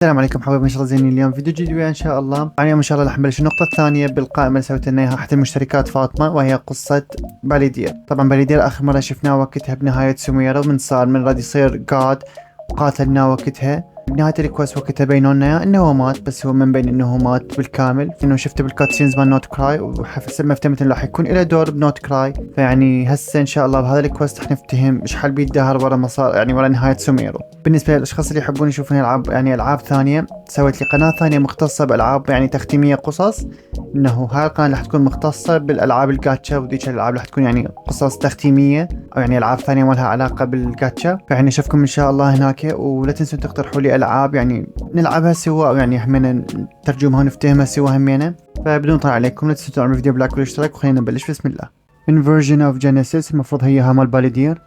السلام عليكم حبايبي، ان شاء الله زينين. اليوم فيديو جديد ان شاء الله. اليوم ان شاء الله راح نبلش النقطه الثانيه بالقائمه اللي سويت لنا اياها احد المشتركات فاطمه، وهي قصه باليدير. طبعا باليدير اخر مره شفناه وقتها بنهايه سميره، ومن صار من راد يصير جاد وقاتلناه وقتها. بنهايه الكويست وقتها بينوا لنا انه هو مات، بس هو من بين انه مات بالكامل، انه شفته بالكاتسينز مال نوت كراي، وحسب ما افتهمت انه راح يكون له دور بنوت كراي. فيعني هسه ان شاء الله بهذا الكويست راح نفتهم ايش حال بيتدهر ورا مسار، يعني ورا نهايه سميرو. بالنسبه للاشخاص اللي يحبون يشوفون العاب، يعني العاب ثانيه، سويت لي قناه ثانيه مختصه بالعاب يعني تختيميه قصص. انه هاي القناه راح تكون مختصه بالالعاب الجاتشا، وذيك الالعاب راح تكون يعني قصص تختيميه او يعني العاب ثانيه ما لها علاقه بالجاتشا. فيعني اشوفكم ان شاء الله هناك، ولا تنسون تقترحوا لي العاب يعني نلعبها سوا، او يعني همينا نترجمها ونفتهمها سوا همينا. فبدون طول عليكم لا تنسوا تعملوا فيديو بلايك والاشتراك، وخلينا نبلش. بسم الله. Inversion of Genesis المفروض هي مال باليدير،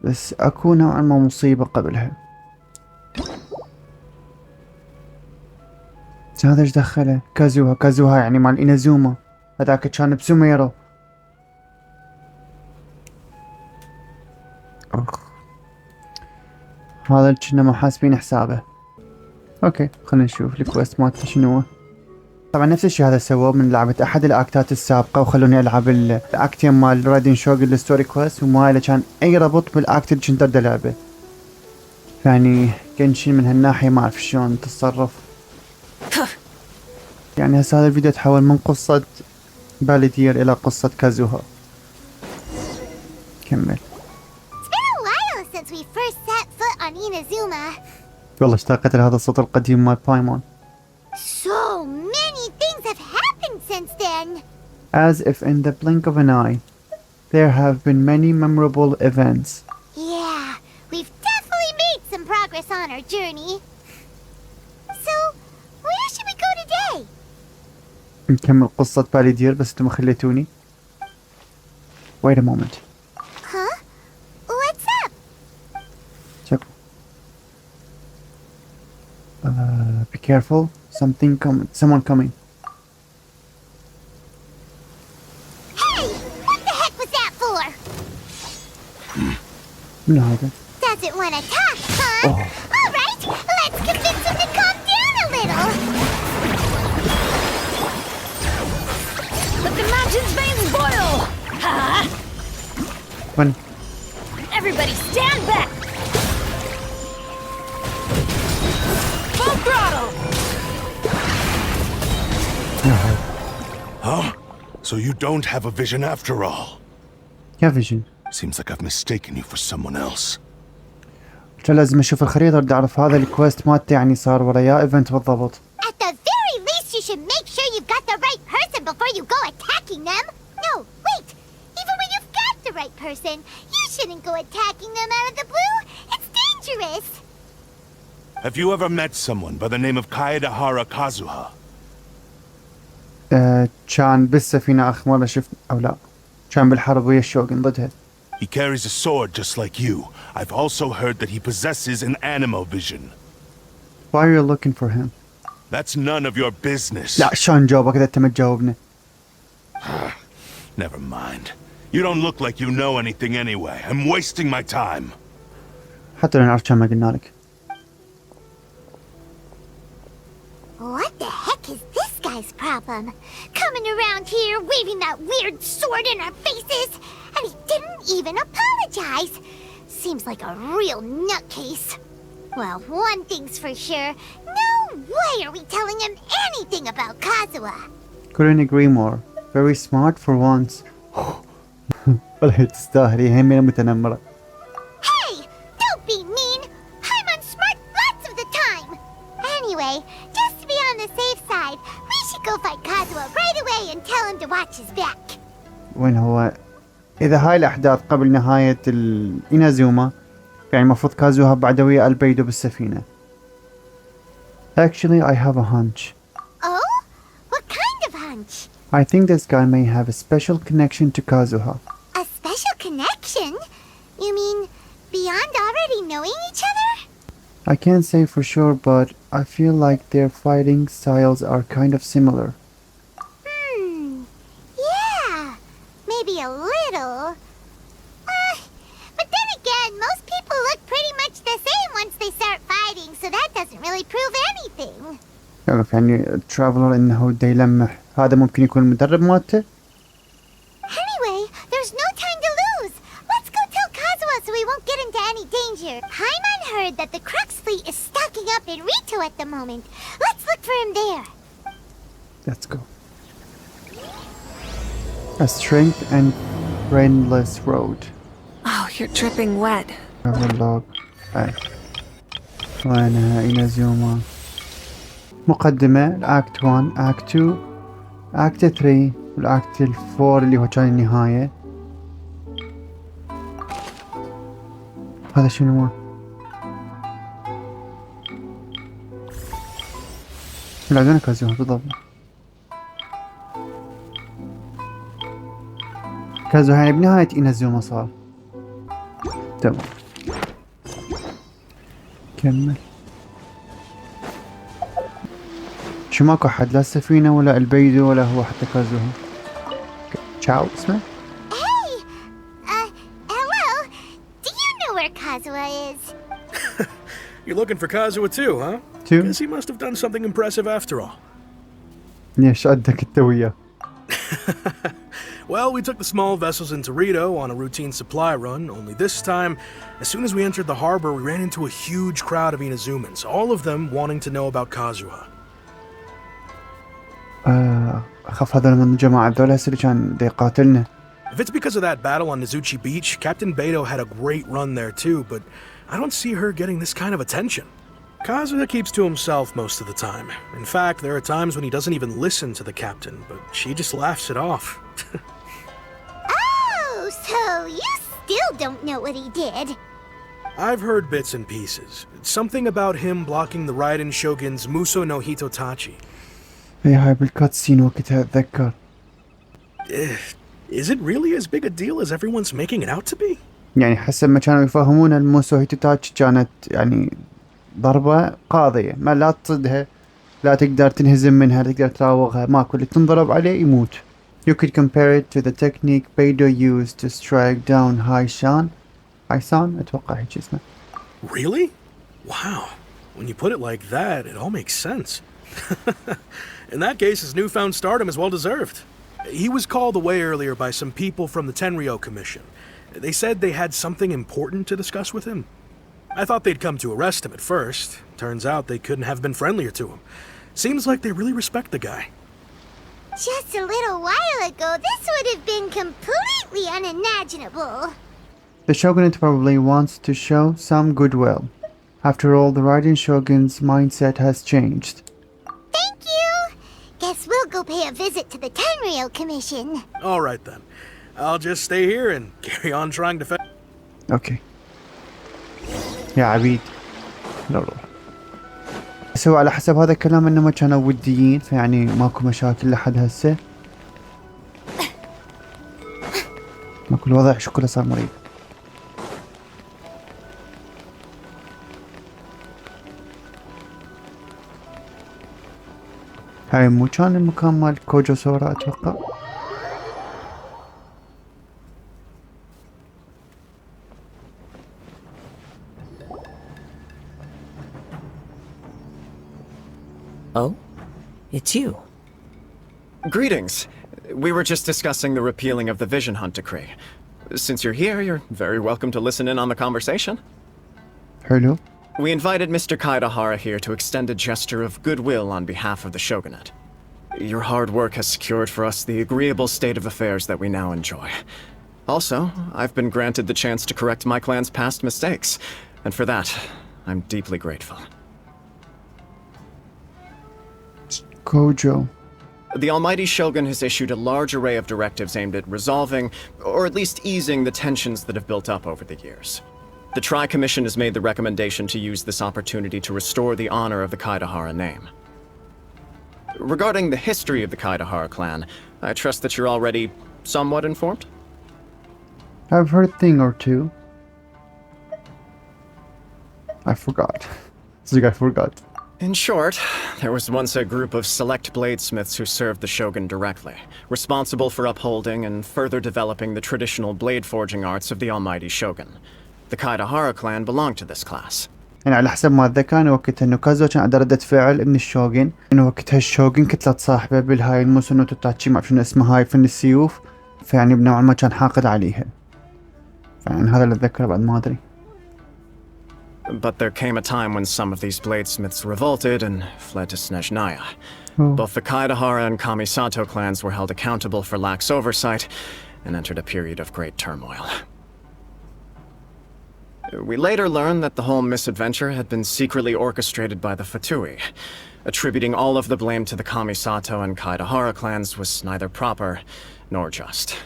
بس اكو نوعا ما مصيبة قبلها. هذا ايش دخله؟ كازوها يعني مال إنازوما، هذاك كان بسوميرو. هذا كنا ما حاسبين حسابه. اوكي خلينا نشوف الكويست مالته شنو هو. طبعا نفس الشيء هذا سووه من لعبة احد الاكتات السابقة، وخلوني العب الاكتين مال رايدن شوغ الستوري كويست، وما له كان اي ربط بالاكت اللي كنت اريد العبه. يعني جنشن من هالناحية ما اعرف شلون تتصرف. يعني هسه هذا الفيديو تحول من قصة باليدير الى قصة كازوها. كمل. والله اشتاقت لهذا الصوت القديم مال بايمون. So many things have happened since then. As if in the blink of an eye, there have been many memorable events. Yeah, we've definitely made some progress on our journey. So, where should we go today? نكمل قصة باليدير، بس انتم خليتوني. Wait a moment. Huh? What's up? شكرا. Be careful. Someone coming. Hey! What the heck was that for? من هذا؟ Doesn't want to talk, huh? Alright, let's convince him to calm down a little. Let the mountain's veins boil! Ha! When? Everybody stand back! Full throttle! Huh? So you don't have a vision after all? يا فيجن. Seems like I've mistaken you for someone else. كان لازم اشوف الخريطة اريد اعرف هذا الكويست مالته يعني صار ورا يا ايفنت بالضبط. At the very least, you should make sure you've got the right person before you go attacking them. No, wait! Even when you've got the right person, you shouldn't go attacking them out of the blue. It's dangerous. Have you ever met someone by the name of Kazuha? كان بالسفينة اخر مرة شفت، او لا كان بالحرب ويا الشوغن ضدها. He carries a sword just like you. I've also heard that he possesses an animal vision. Why are you looking for him? That's none of your business. لا شلون جاوبك اذا انت ما تجاوبنا؟ Never mind. You don't look like you know anything anyway. I'm wasting my time. حتى لو نعرف كان ما قلنا لك. What the heck is this guy's problem? Coming around here, waving that weird sword in our faces, and he didn't even apologize. Seems like a real nutcase. Well, one thing's for sure, no way are we telling him anything about Kazuha. Couldn't agree more. Very smart for once. والله تستاهلي، هي من متنمرة. Hey, don't be mean. I'm on smart lots of the time. Anyway, just to be on the safe side, we should go find Kazuha right away and tell him to watch his back. وين هو؟ إذا هاي الأحداث قبل نهاية الإنازوما، يعني المفروض كازوها بعد ويا البيدو بالسفينة. Actually, I have a hunch. Oh? What kind of hunch? I think this guy may have a special connection to Kazuha. A special connection? You mean beyond already knowing each other? I can't say for sure, but I feel like their fighting styles are kind of similar. Yeah, maybe a little. But then again, most people look pretty much the same once they start fighting, so that doesn't really prove anything. يعرف يعني ترافلر انه دا يلمح، هذا ممكن يكون المدرب مالته. Anyway, there's no time to lose. Let's go tell Kazuha so we won't get into any danger. Paimon heard that the Crux fleet is stocking up in Rito at the moment. Let's look for him there. Let's go. A straight and rainless road. Oh, you're dripping wet. Travel log. وينها إنازوما. مقدمة الأكت 1 أكت 2 أكت 3 والأكت 4 اللي هو كان النهاية. هذا شنو هو؟ العدوان كازوها بالضبط. كازوها يعني بنهاية إنازوما صار. تمام. كمل. شو ماكو حد لا السفينة ولا البيدو ولا هو حتى كازوها. تشاو اسمه؟ Hey! Hello? Do you know where Kazuha is? You're looking for Kazuha too, huh? Too? Guess he must have done something impressive after all. ليش عندك انت وياه؟ Well, we took the small vessels into Rito on a routine supply run, only this time, as soon as we entered the harbor, we ran into a huge crowd of Inazumans, all of them wanting to know about Kazuha. أخاف هذول من الجماعة هذول هسه اللي كان دا يقاتلنا. If it's because of that battle on Nizuchi Beach, Captain Beto had a great run there too, but I don't see her getting this kind of attention. Kazuha keeps to himself most of the time. In fact, there are times when he doesn't even listen to the captain, but she just laughs it off. Oh, so you still don't know what he did? I've heard bits and pieces. Something about him blocking the Raiden Shogun's Muso no Hitotachi. هي هاي بالكاتسين وقتها أتذكر. Is it really as big a deal as everyone's making it out to be? يعني حسب ما كانوا يفهمون الموسو هيتوتاتشي كانت يعني ضربة قاضية، ما لا تصدها، لا تقدر تنهزم منها، تقدر تراوغها، ماكو اللي تنضرب عليه يموت. You could compare it to the technique Beidou used to strike down Haishan. Haishan أتوقع هيك اسمه. Really? Wow. When you put it like that, it all makes sense. In that case, his newfound stardom is well deserved. He was called away earlier by some people from the Tenryou Commission. They said they had something important to discuss with him. I thought they'd come to arrest him at first. Turns out they couldn't have been friendlier to him. Seems like they really respect the guy. Just a little while ago, this would have been completely unimaginable. The shogunate probably wants to show some goodwill. After all, the Raiden Shogun's mindset has changed. Thank you. Guess we'll go pay a visit to the Tenryou Commission. All right then. I'll just stay here and carry on trying to Okay. يا عبيد لا روح. سوى على حسب هذا الكلام انه ما كانوا وديين، فيعني ماكو مشاكل لحد هسه. ماكو الوضع شكله صار مريض. هاي مو كان المكان مال كوجو سورا اتوقع. Oh? It's you. Greetings. We were just discussing the repealing of the Vision Hunt decree. Since you're here, you're very welcome to listen in on the conversation. حلو. We invited Mr. Kaidahara here to extend a gesture of goodwill on behalf of the shogunate. Your hard work has secured for us the agreeable state of affairs that we now enjoy. Also, I've been granted the chance to correct my clan's past mistakes, and for that, I'm deeply grateful. Kojo. The Almighty Shogun has issued a large array of directives aimed at resolving, or at least easing, the tensions that have built up over the years. The Tri-Commission has made the recommendation to use this opportunity to restore the honor of the Kaidahara name. Regarding the history of the Kaidahara clan, I trust that you're already somewhat informed? I've heard a thing or two. I forgot. I forgot. In short, there was once a group of select bladesmiths who served the Shogun directly, responsible for upholding and further developing the traditional blade forging arts of the Almighty Shogun. The Kaidahara clan belonged to this class. يعني على حسب ما اتذكر انا وقتها انه كازوها كان عنده ردة فعل ابن الشوغن، انه وقتها الشوغن كتلة صاحبه بالهاي الموسونو تاتشي ما شنو اسمها هاي فن السيوف، فيعني بنوعا ما كان حاقد عليها. فيعني هذا اللي اتذكره بعد ما ادري. But there came a time when some of these bladesmiths revolted and fled to Snezhnaya. Both the Kaedahara and Kamisato clans were held accountable for lax oversight and entered a period of great turmoil. We later learned that the whole misadventure had been secretly orchestrated by the Fatui. Attributing all of the blame to the Kamisato and Kaedahara clans was neither proper nor just.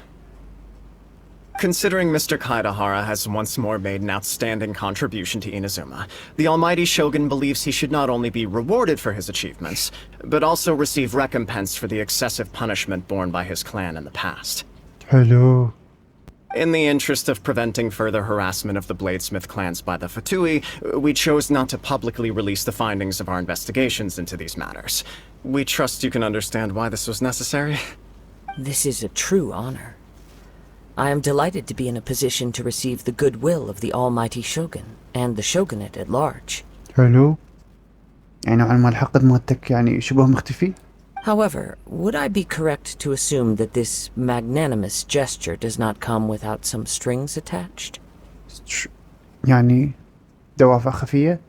Considering Mr. Kaedahara has once more made an outstanding contribution to Inazuma, the Almighty Shogun believes he should not only be rewarded for his achievements, but also receive recompense for the excessive punishment borne by his clan in the past. Hello. In the interest of preventing further harassment of the Bladesmith clans by the Fatui, we chose not to publicly release the findings of our investigations into these matters. We trust you can understand why this was necessary. This is a true honor. I am delighted to be in a position to receive the goodwill of the Almighty Shogun and the Shogunate at large. حلو. يعني نوعا ما الحقد مالتك يعني شبه مختفي. However, would I be correct to assume that this magnanimous gesture does not come without some strings attached? يعني دوافع خفية.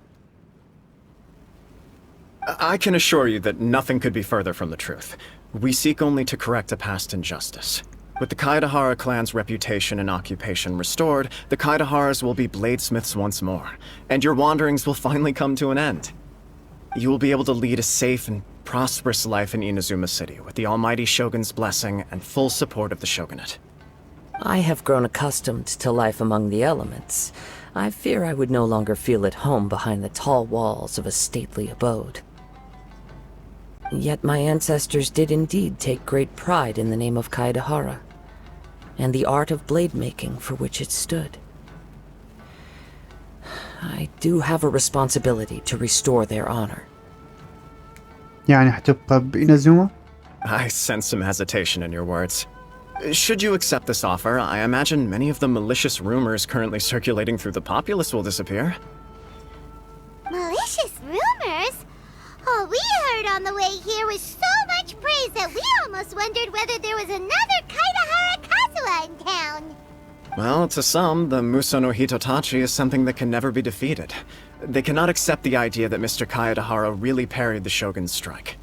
I can assure you that nothing could be further from the truth. We seek only to correct a past injustice. With the Kaedahara clan's reputation and occupation restored, the Kaedaharas will be bladesmiths once more, and your wanderings will finally come to an end. You will be able to lead a safe and prosperous life in Inazuma City with the Almighty Shogun's blessing and full support of the Shogunate. I have grown accustomed to life among the elements. I fear I would no longer feel at home behind the tall walls of a stately abode. Yet my ancestors did indeed take great pride in the name of Kaedahara, and the art of blade making for which it stood. I do have a responsibility to restore their honor. يعني حتبقى بإنازوما؟ I sense some hesitation in your words. Should you accept this offer, I imagine many of the malicious rumors currently circulating through the populace will disappear. Malicious rumors? All we heard on the way here was so much praise that we almost wondered whether there was another Kaedahara Kazuha in town. Well, to some, the Muso no Hitotachi is something that can never be defeated. They cannot accept the idea that Mr. Kaedahara really parried the Shogun's strike.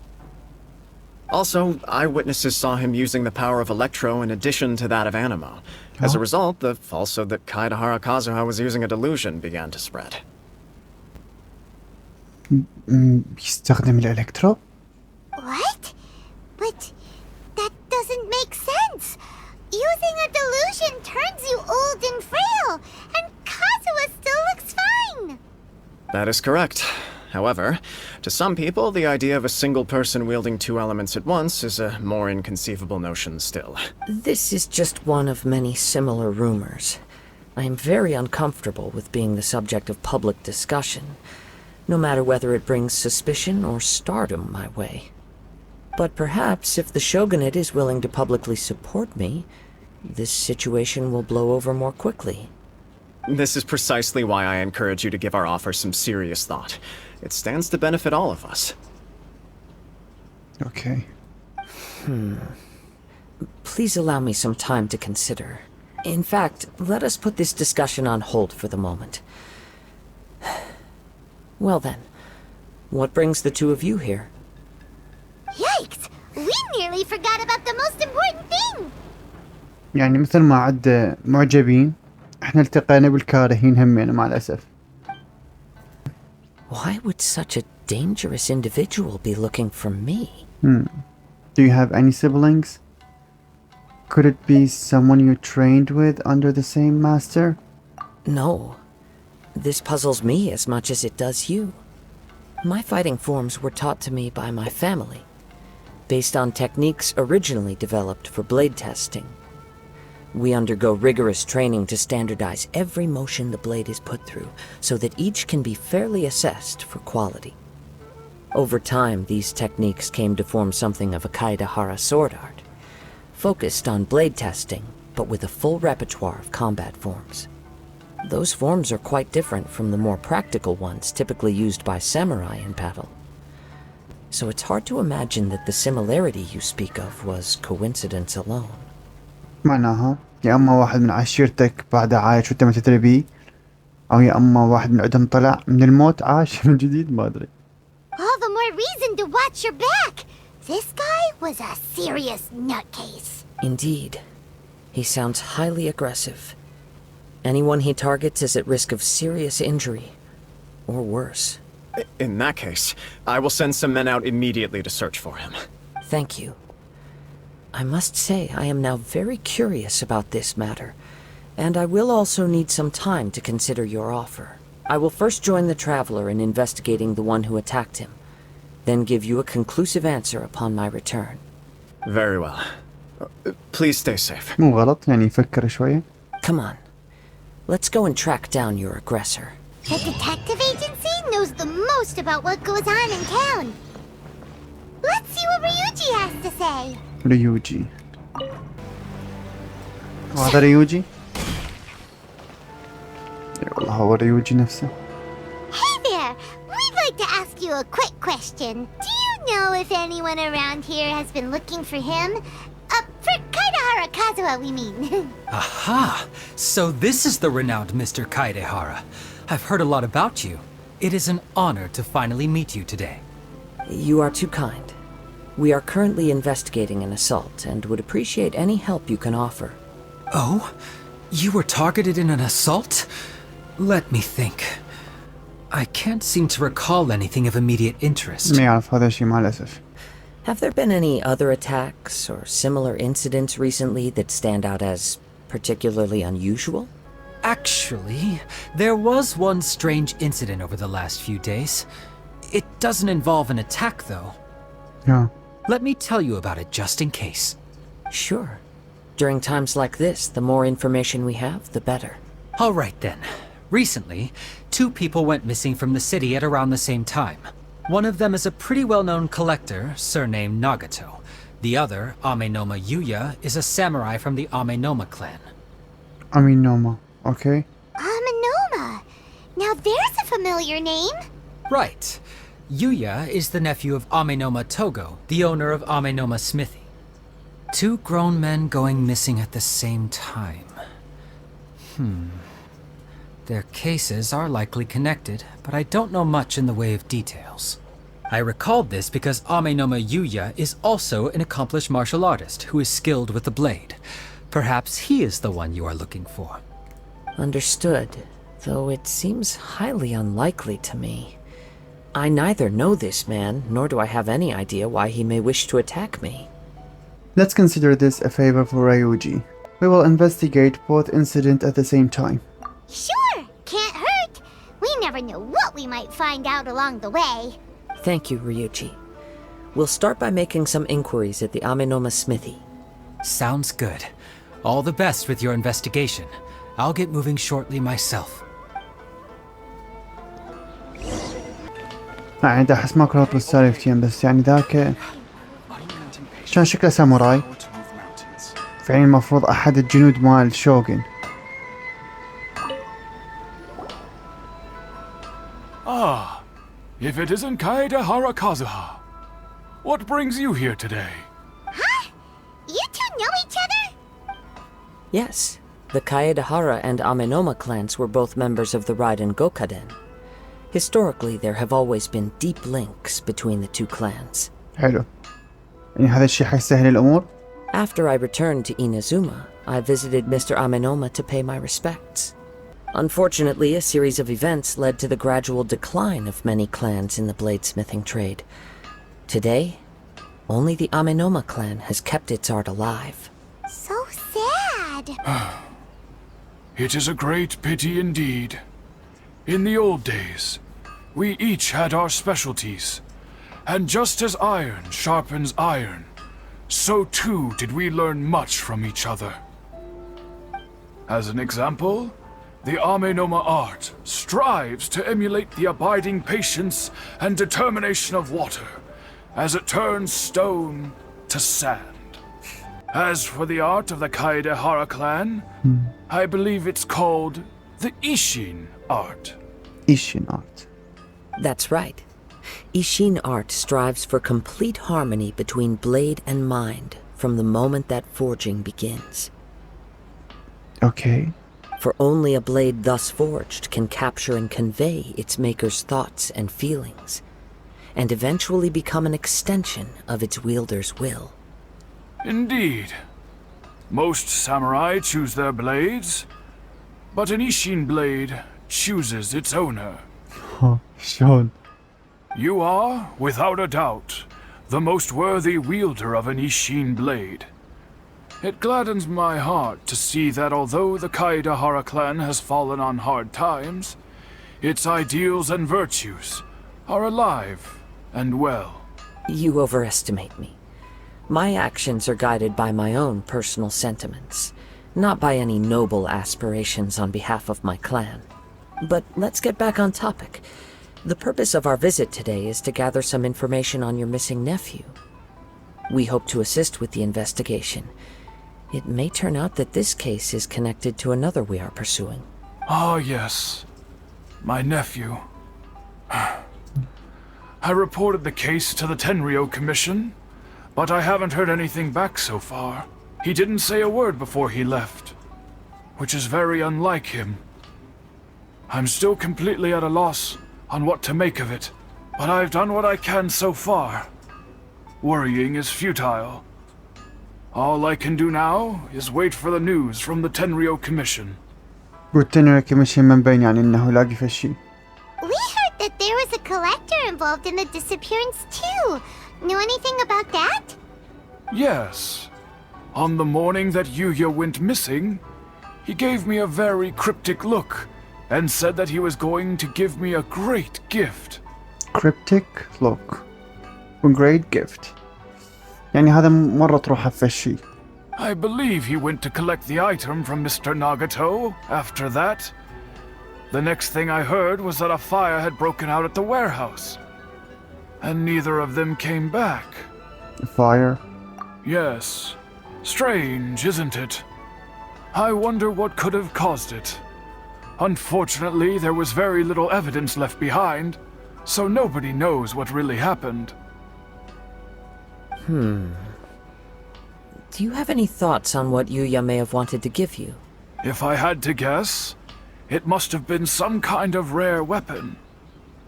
Also, eyewitnesses saw him using the power of Electro in addition to that of Animo. As a result, the falsehood that Kaedahara Kazuha was using a delusion began to spread. يستخدم الإلكترو؟ What? But that doesn't make sense. Using a delusion turns you old and frail, and Kazuha still looks fine. That is correct. However, to some people, the idea of a single person wielding two elements at once is a more inconceivable notion still. This is just one of many similar rumors. I am very uncomfortable with being the subject of public discussion, no matter whether it brings suspicion or stardom my way. But perhaps if the Shogunate is willing to publicly support me, this situation will blow over more quickly. This is precisely why I encourage you to give our offer some serious thought. It stands to benefit all of us. Okay. Please allow me some time to consider. In fact, let us put this discussion on hold for the moment. Well then, what brings the two of you here? Yikes! We nearly forgot about the most important thing! يعني مثل ما عد معجبين احنا التقينا بالكارهين همين مع الأسف. Why would such a dangerous individual be looking for me? Do you have any siblings? Could it be someone you trained with under the same master? No. This puzzles me as much as it does you. My fighting forms were taught to me by my family, based on techniques originally developed for blade testing. We undergo rigorous training to standardize every motion the blade is put through, so that each can be fairly assessed for quality. Over time, these techniques came to form something of a Kaedahara sword art, focused on blade testing, but with a full repertoire of combat forms. Those forms are quite different from the more practical ones typically used by samurai in battle. So it's hard to imagine that the similarity you speak of was coincidence alone. معناها يا اما واحد من عشيرتك بعد عايش وانت ما تدري بيه، او يا اما واحد من عندهم طلع من الموت عاش من جديد، ما ادري. All the more reason to watch your back. This guy was a serious nutcase. Indeed. He sounds highly aggressive. Anyone he targets is at risk of serious injury, or worse. In that case, I will send some men out immediately to search for him. Thank you. I must say I am now very curious about this matter, and I will also need some time to consider your offer. I will first join the traveler in investigating the one who attacked him, then give you a conclusive answer upon my return. Very well. Please stay safe. مو غلط يعني يفكر شوية. Come on. Let's go and track down your aggressor. The detective agency knows the most about what goes on in town. Let's see what Ryuji has to say. ريوجي. وهذا ريوجي؟ اي والله هو ريوجي نفسه. Hey there! We'd like to ask you a quick question. Do you know if anyone around here has been looking for him? For Kaidehara Kazuha, we mean. Aha! So this is the renowned Mr. Kaidehara. I've heard a lot about you. It is an honor to finally meet you today. You are too kind. We are currently investigating an assault and would appreciate any help you can offer. Oh? You were targeted in an assault? Let me think. I can't seem to recall anything of immediate interest. ما يعرف هذا الشيء مع الأسف. Have there been any other attacks or similar incidents recently that stand out as particularly unusual? Actually, there was one strange incident over the last few days. It doesn't involve an attack, though. Yeah. Let me tell you about it just in case. Sure. During times like this, the more information we have, the better. All right then. Recently, 2 people went missing from the city at around the same time. One of them is a pretty well-known collector, surnamed Nagato. The other, Amenoma Yuya, is a samurai from the Amenoma clan. Amenoma, okay. Amenoma! Now there's a familiar name. Right. Yuya is the nephew of Amenoma Togo, the owner of Amenoma Smithy. 2 grown men going missing at the same time. Their cases are likely connected, but I don't know much in the way of details. I recalled this because Amenoma Yuya is also an accomplished martial artist who is skilled with the blade. Perhaps he is the one you are looking for. Understood, though it seems highly unlikely to me. I neither know this man, nor do I have any idea why he may wish to attack me. Let's consider this a favor for Ryuji. We will investigate both incidents at the same time. Sure, can't hurt. We never know what we might find out along the way. Thank you, Ryuji. We'll start by making some inquiries at the Amenoma Smithy. Sounds good. All the best with your investigation. I'll get moving shortly myself. يعني دا أحس ماكو ربط بالسالفتين، بس يعني ذاك كان شكله ساموراي، فعليا المفروض أحد الجنود مال شوغن. Ah, if it isn't Kaedehara Kazuha. What brings you here today? Huh? You two know each other? Yes, the Kaedehara and Amenoma clans were both members of the Raiden Gokaden. Historically, there have always been deep links between the 2 clans. حلو. يعني هذا الشيء حيسهل الأمور؟ After I returned to Inazuma, I visited Mr. Amenoma to pay my respects. Unfortunately, a series of events led to the gradual decline of many clans in the bladesmithing trade. Today, only the Amenoma clan has kept its art alive. So sad. It is a great pity indeed. In the old days, we each had our specialties. And just as iron sharpens iron, so too did we learn much from each other. As an example, the Amenoma art strives to emulate the abiding patience and determination of water, as it turns stone to sand. As for the art of the Kaedehara clan, I believe it's called the Ishin art. Ishin art. That's right. Ishin art strives for complete harmony between blade and mind from the moment that forging begins. Okay. For only a blade thus forged can capture and convey its maker's thoughts and feelings, and eventually become an extension of its wielder's will. Indeed. Most samurai choose their blades, but an Ishin blade chooses its owner. شلون؟ You are, without a doubt, the most worthy wielder of an Ishin blade. It gladdens my heart to see that although the Kaedahara clan has fallen on hard times, its ideals and virtues are alive and well. You overestimate me. My actions are guided by my own personal sentiments, not by any noble aspirations on behalf of my clan. But let's get back on topic. The purpose of our visit today is to gather some information on your missing nephew. We hope to assist with the investigation. It may turn out that this case is connected to another we are pursuing. Ah, yes. My nephew. I reported the case to the Tenryou Commission, but I haven't heard anything back so far. He didn't say a word before he left, which is very unlike him. I'm still completely at a loss on what to make of it, but I've done what I can so far. Worrying is futile. All I can do now is wait for the news from the Tenryou Commission. والتنري كمشي من بين يعني انه لاقي في الشيء. We heard that there was a collector involved in the disappearance too. Know anything about that? Yes. On the morning that Yuya went missing, he gave me a very cryptic look and said that he was going to give me a great gift. Cryptic look. Great gift. يعني هذا مرة تروح في الشيء. I believe he went to collect the item from Mr. Nagato after that. The next thing I heard was that a fire had broken out at the warehouse. And neither of them came back. Fire. Yes. Strange, isn't it? I wonder what could have caused it. Unfortunately, there was very little evidence left behind, so nobody knows what really happened. Do you have any thoughts on what Yuya may have wanted to give you? If I had to guess, it must have been some kind of rare weapon.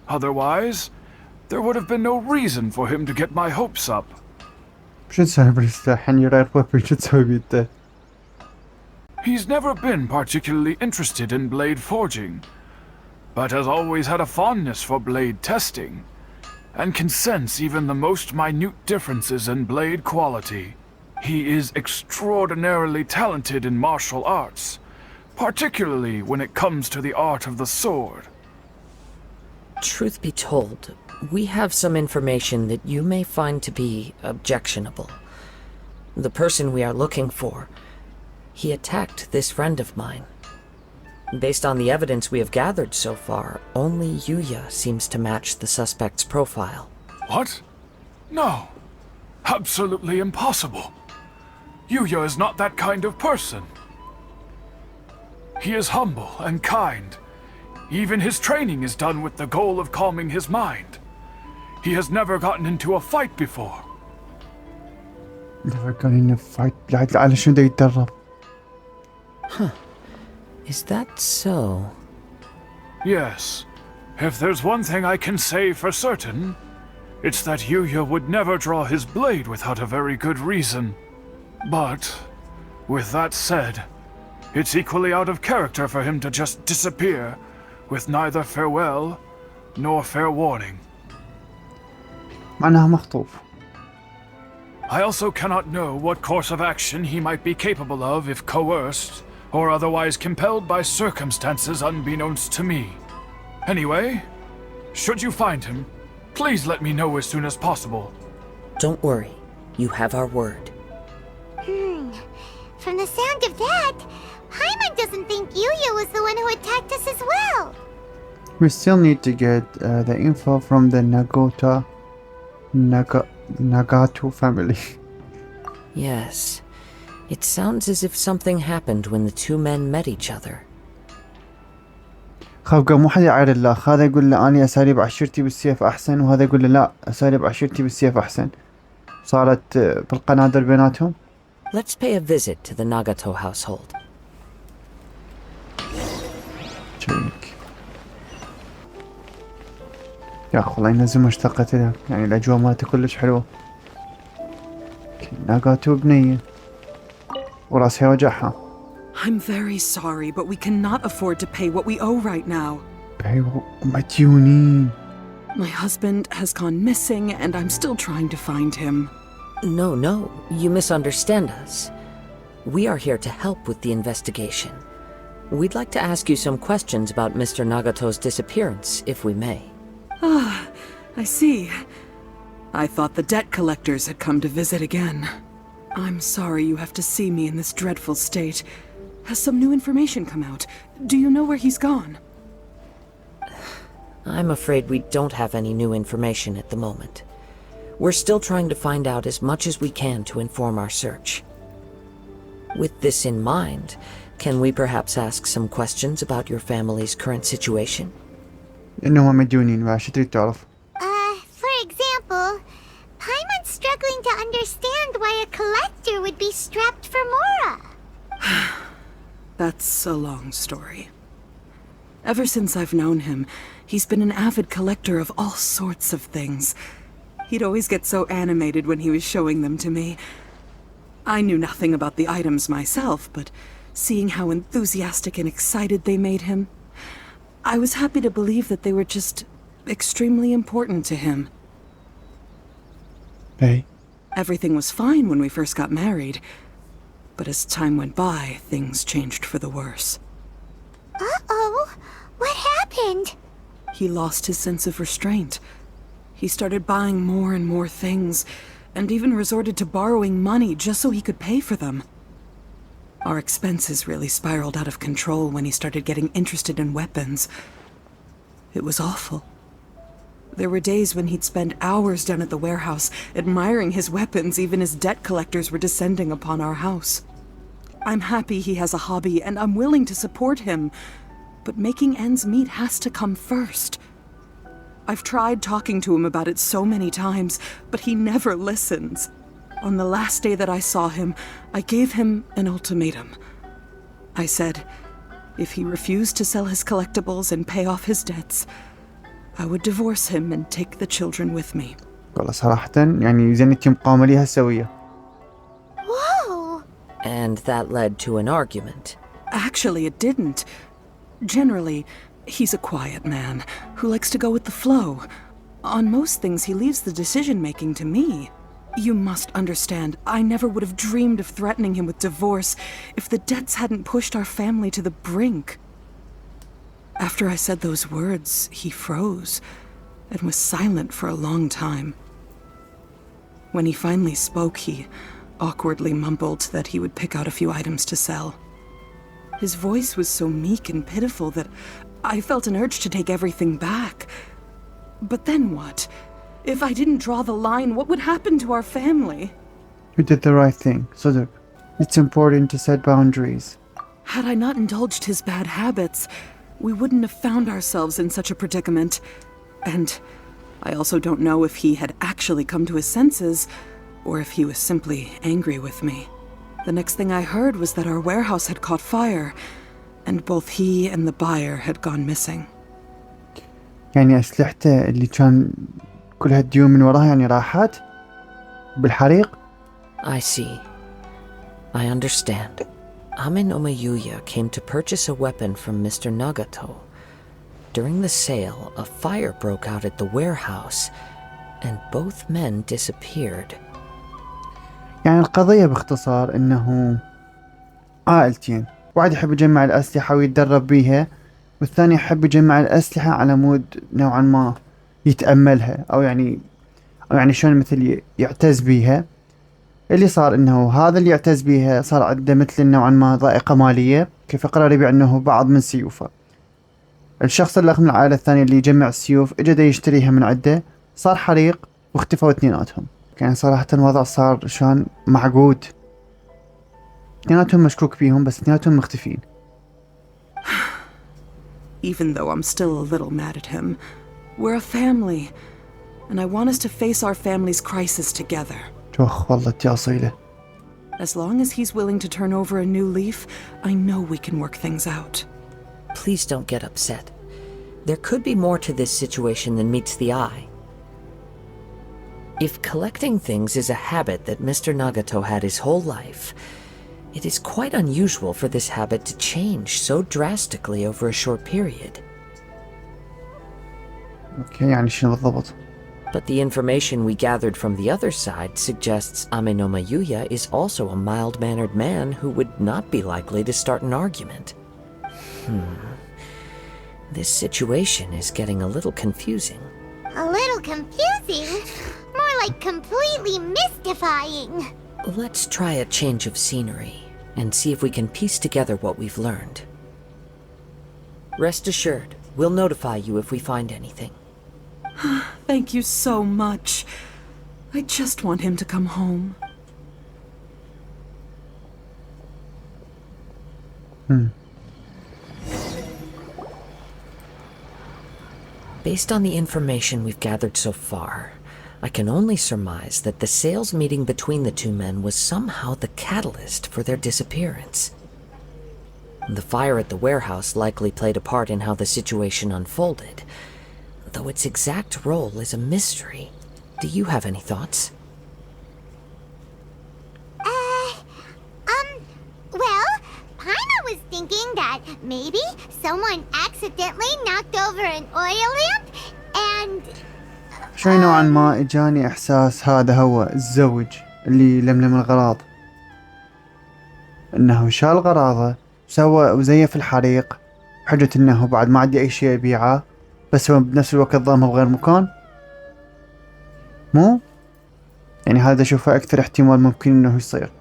Otherwise, there would have been no reason for him to get my hopes up. شو تسوي بالسلاح يعني غير weapon شو تسوي بيده؟ He's never been particularly interested in blade forging, but has always had a fondness for blade testing, and can sense even the most minute differences in blade quality. He is extraordinarily talented in martial arts, particularly when it comes to the art of the sword. Truth be told, we have some information that you may find to be objectionable. The person we are looking for, he attacked this friend of mine. Based on the evidence we have gathered so far, only Yuya seems to match the suspect's profile. What? No. Absolutely impossible. Yuya is not that kind of person. He is humble and kind. Even his training is done with the goal of calming his mind. He has never gotten into a fight before. Never gone in a fight. على شو ده يتدرب؟ Is that so? Yes. If there's one thing I can say for certain, it's that Yuya would never draw his blade without a very good reason. But, with that said, it's equally out of character for him to just disappear with neither farewell nor fair warning. معناها مخطوف. I also cannot know what course of action he might be capable of if coerced or otherwise compelled by circumstances unbeknownst to me. Anyway, should you find him, please let me know as soon as possible. Don't worry, you have our word. From the sound of that, Paimon doesn't think Yuya was the one who attacked us as well. We still need to get the info from the Nagato family. Yes. It sounds as if something happened when the two men met each other. خاف قام مو حد يعاير الاخ، هذا يقول له اني اساليب عشيرتي بالسيف احسن، وهذا يقول له لا اساليب عشيرتي بالسيف احسن. صارت بالقنادر بيناتهم. Let's pay a visit to the Nagato household. شيك. يا اخي والله ينزل ما اشتقت لها، يعني الاجواء مالته كلش حلوه. ناغاتو بنيه وراسها وجعها. I'm very sorry, but we cannot afford to pay what we owe right now. ايوه مديونين. My husband has gone missing and I'm still trying to find him. No, you misunderstand us. We are here to help with the investigation. We'd like to ask you some questions about Mr. Nagato's disappearance, if we may. Ah, I see. I thought the debt collectors had come to visit again. I'm sorry you have to see me in this dreadful state. Has some new information come out? Do you know where he's gone? I'm afraid we don't have any new information at the moment. We're still trying to find out as much as we can to inform our search. With this in mind, can we perhaps ask some questions about your family's current situation? انهم مديونين، وش تريد تعرف؟ For example, Paimon's struggling to understand why a collector would be strapped for Mora. That's a long story. Ever since I've known him, he's been an avid collector of all sorts of things. He'd always get so animated when he was showing them to me. I knew nothing about the items myself, but seeing how enthusiastic and excited they made him, I was happy to believe that they were just extremely important to him. Hey. Everything was fine when we first got married, but as time went by, things changed for the worse. Uh-oh, what happened? He lost his sense of restraint. He started buying more and more things, and even resorted to borrowing money just so he could pay for them. Our expenses really spiraled out of control when he started getting interested in weapons. It was awful. There were days when he'd spend hours down at the warehouse, admiring his weapons even as debt collectors were descending upon our house. I'm happy he has a hobby, and I'm willing to support him, but making ends meet has to come first. I've tried talking to him about it so many times, but he never listens. On the last day that I saw him, I gave him an ultimatum. I said, if he refused to sell his collectibles and pay off his debts, I would divorce him and take the children with me. والله صراحة يعني زينتي مقاومة ليها سوية. Whoa! And that led to an argument. Actually, it didn't. Generally, he's a quiet man who likes to go with the flow. On most things, he leaves the decision-making to me. You must understand, I never would have dreamed of threatening him with divorce if the debts hadn't pushed our family to the brink. After I said those words, he froze and was silent for a long time. When he finally spoke, he awkwardly mumbled that he would pick out a few items to sell. His voice was so meek and pitiful that I felt an urge to take everything back. But then what? If I didn't draw the line, what would happen to our family? You did the right thing, Suduk. It's important to set boundaries. Had I not indulged his bad habits, we wouldn't have found ourselves in such a predicament. And I also don't know if he had actually come to his senses, or if he was simply angry with me. The next thing I heard was that our warehouse had caught fire, and both he and the buyer had gone missing. يعني أسلحته اللي كان كلها ديون من وراها يعني راحت بالحريق. I see. I understand. Amin Omayuya came to purchase a weapon from Mr. Nagato. During the sale, a fire broke out at the warehouse, and both men disappeared. يعني القضية باختصار إنه عائلتين، واحد يحب يجمع الأسلحة ويتدرب بيها، والثاني يحب يجمع الأسلحة على مود نوعا ما يتأملها أو يعني شلون مثل يعتز بيها. اللي صار إنه هذا اللي يعتز بيها صار عنده مثل نوعا ما ضائقة مالية، كيف قرر يبيع إنه بعض من سيوفه. الشخص الأخ من العائلة الثانية اللي يجمع السيوف اجى دا يشتريها من عنده، صار حريق واختفوا اثنيناتهم. كان صراحة الوضع صار شان معقود، اثنيناتهم مشكوك بيهم بس اثنيناتهم مختفين. even though I'm still a little mad at him. We're a family, and I want us to face our family's crisis together. شوخ والله يا أصيلة. As long as he's willing to turn over a new leaf, I know we can work things out. Please don't get upset. There could be more to this situation than meets the eye. If collecting things is a habit that Mr. Nagato had his whole life, it is quite unusual for this habit to change so drastically over a short period. أوكي يعني شنو بالضبط؟ But the information we gathered from the other side suggests Amenoma Yuya is also a mild-mannered man who would not be likely to start an argument. This situation is getting a little confusing. A little confusing? More like completely mystifying. Let's try a change of scenery and see if we can piece together what we've learned. Rest assured, we'll notify you if we find anything. Thank you so much. I just want him to come home. Based on the information we've gathered so far, I can only surmise that the sales meeting between the two men was somehow the catalyst for their disappearance. The fire at the warehouse likely played a part in how the situation unfolded, though its exact role is a mystery. Do you have any thoughts? Well, Paima was thinking that maybe someone accidentally knocked over an oil lamp and... شوي نوعا ما اجاني احساس هذا هو الزوج اللي لملم الغراض، انه شال غراضه وسوى وزيف الحريق بحجة انه بعد ما عندي اي شيء يبيعه، بس هو بنفس الوقت ضامه بغير مكان. مو يعني هذا اشوفه اكثر احتمال ممكن انه يصير.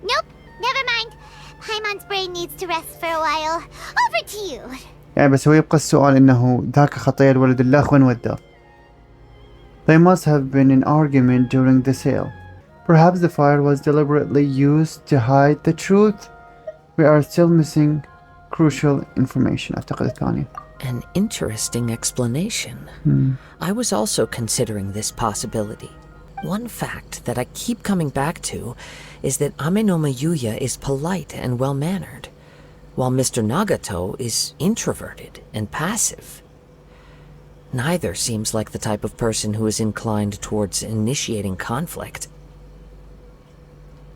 Nope, never mind. Paimon's brain needs to rest for a while. Over to you. يعني بس هو يبقى السؤال انه ذاك خطير ولد الله وين وداه. They must have been in argument during the sale. Perhaps the fire was deliberately used to hide the truth. We are still missing crucial information. أعتقد الثانية. An interesting explanation. I was also considering this possibility. One fact that I keep coming back to is that Amenoma Yuya is polite and well-mannered, while Mr. Nagato is introverted and passive. Neither seems like the type of person who is inclined towards initiating conflict.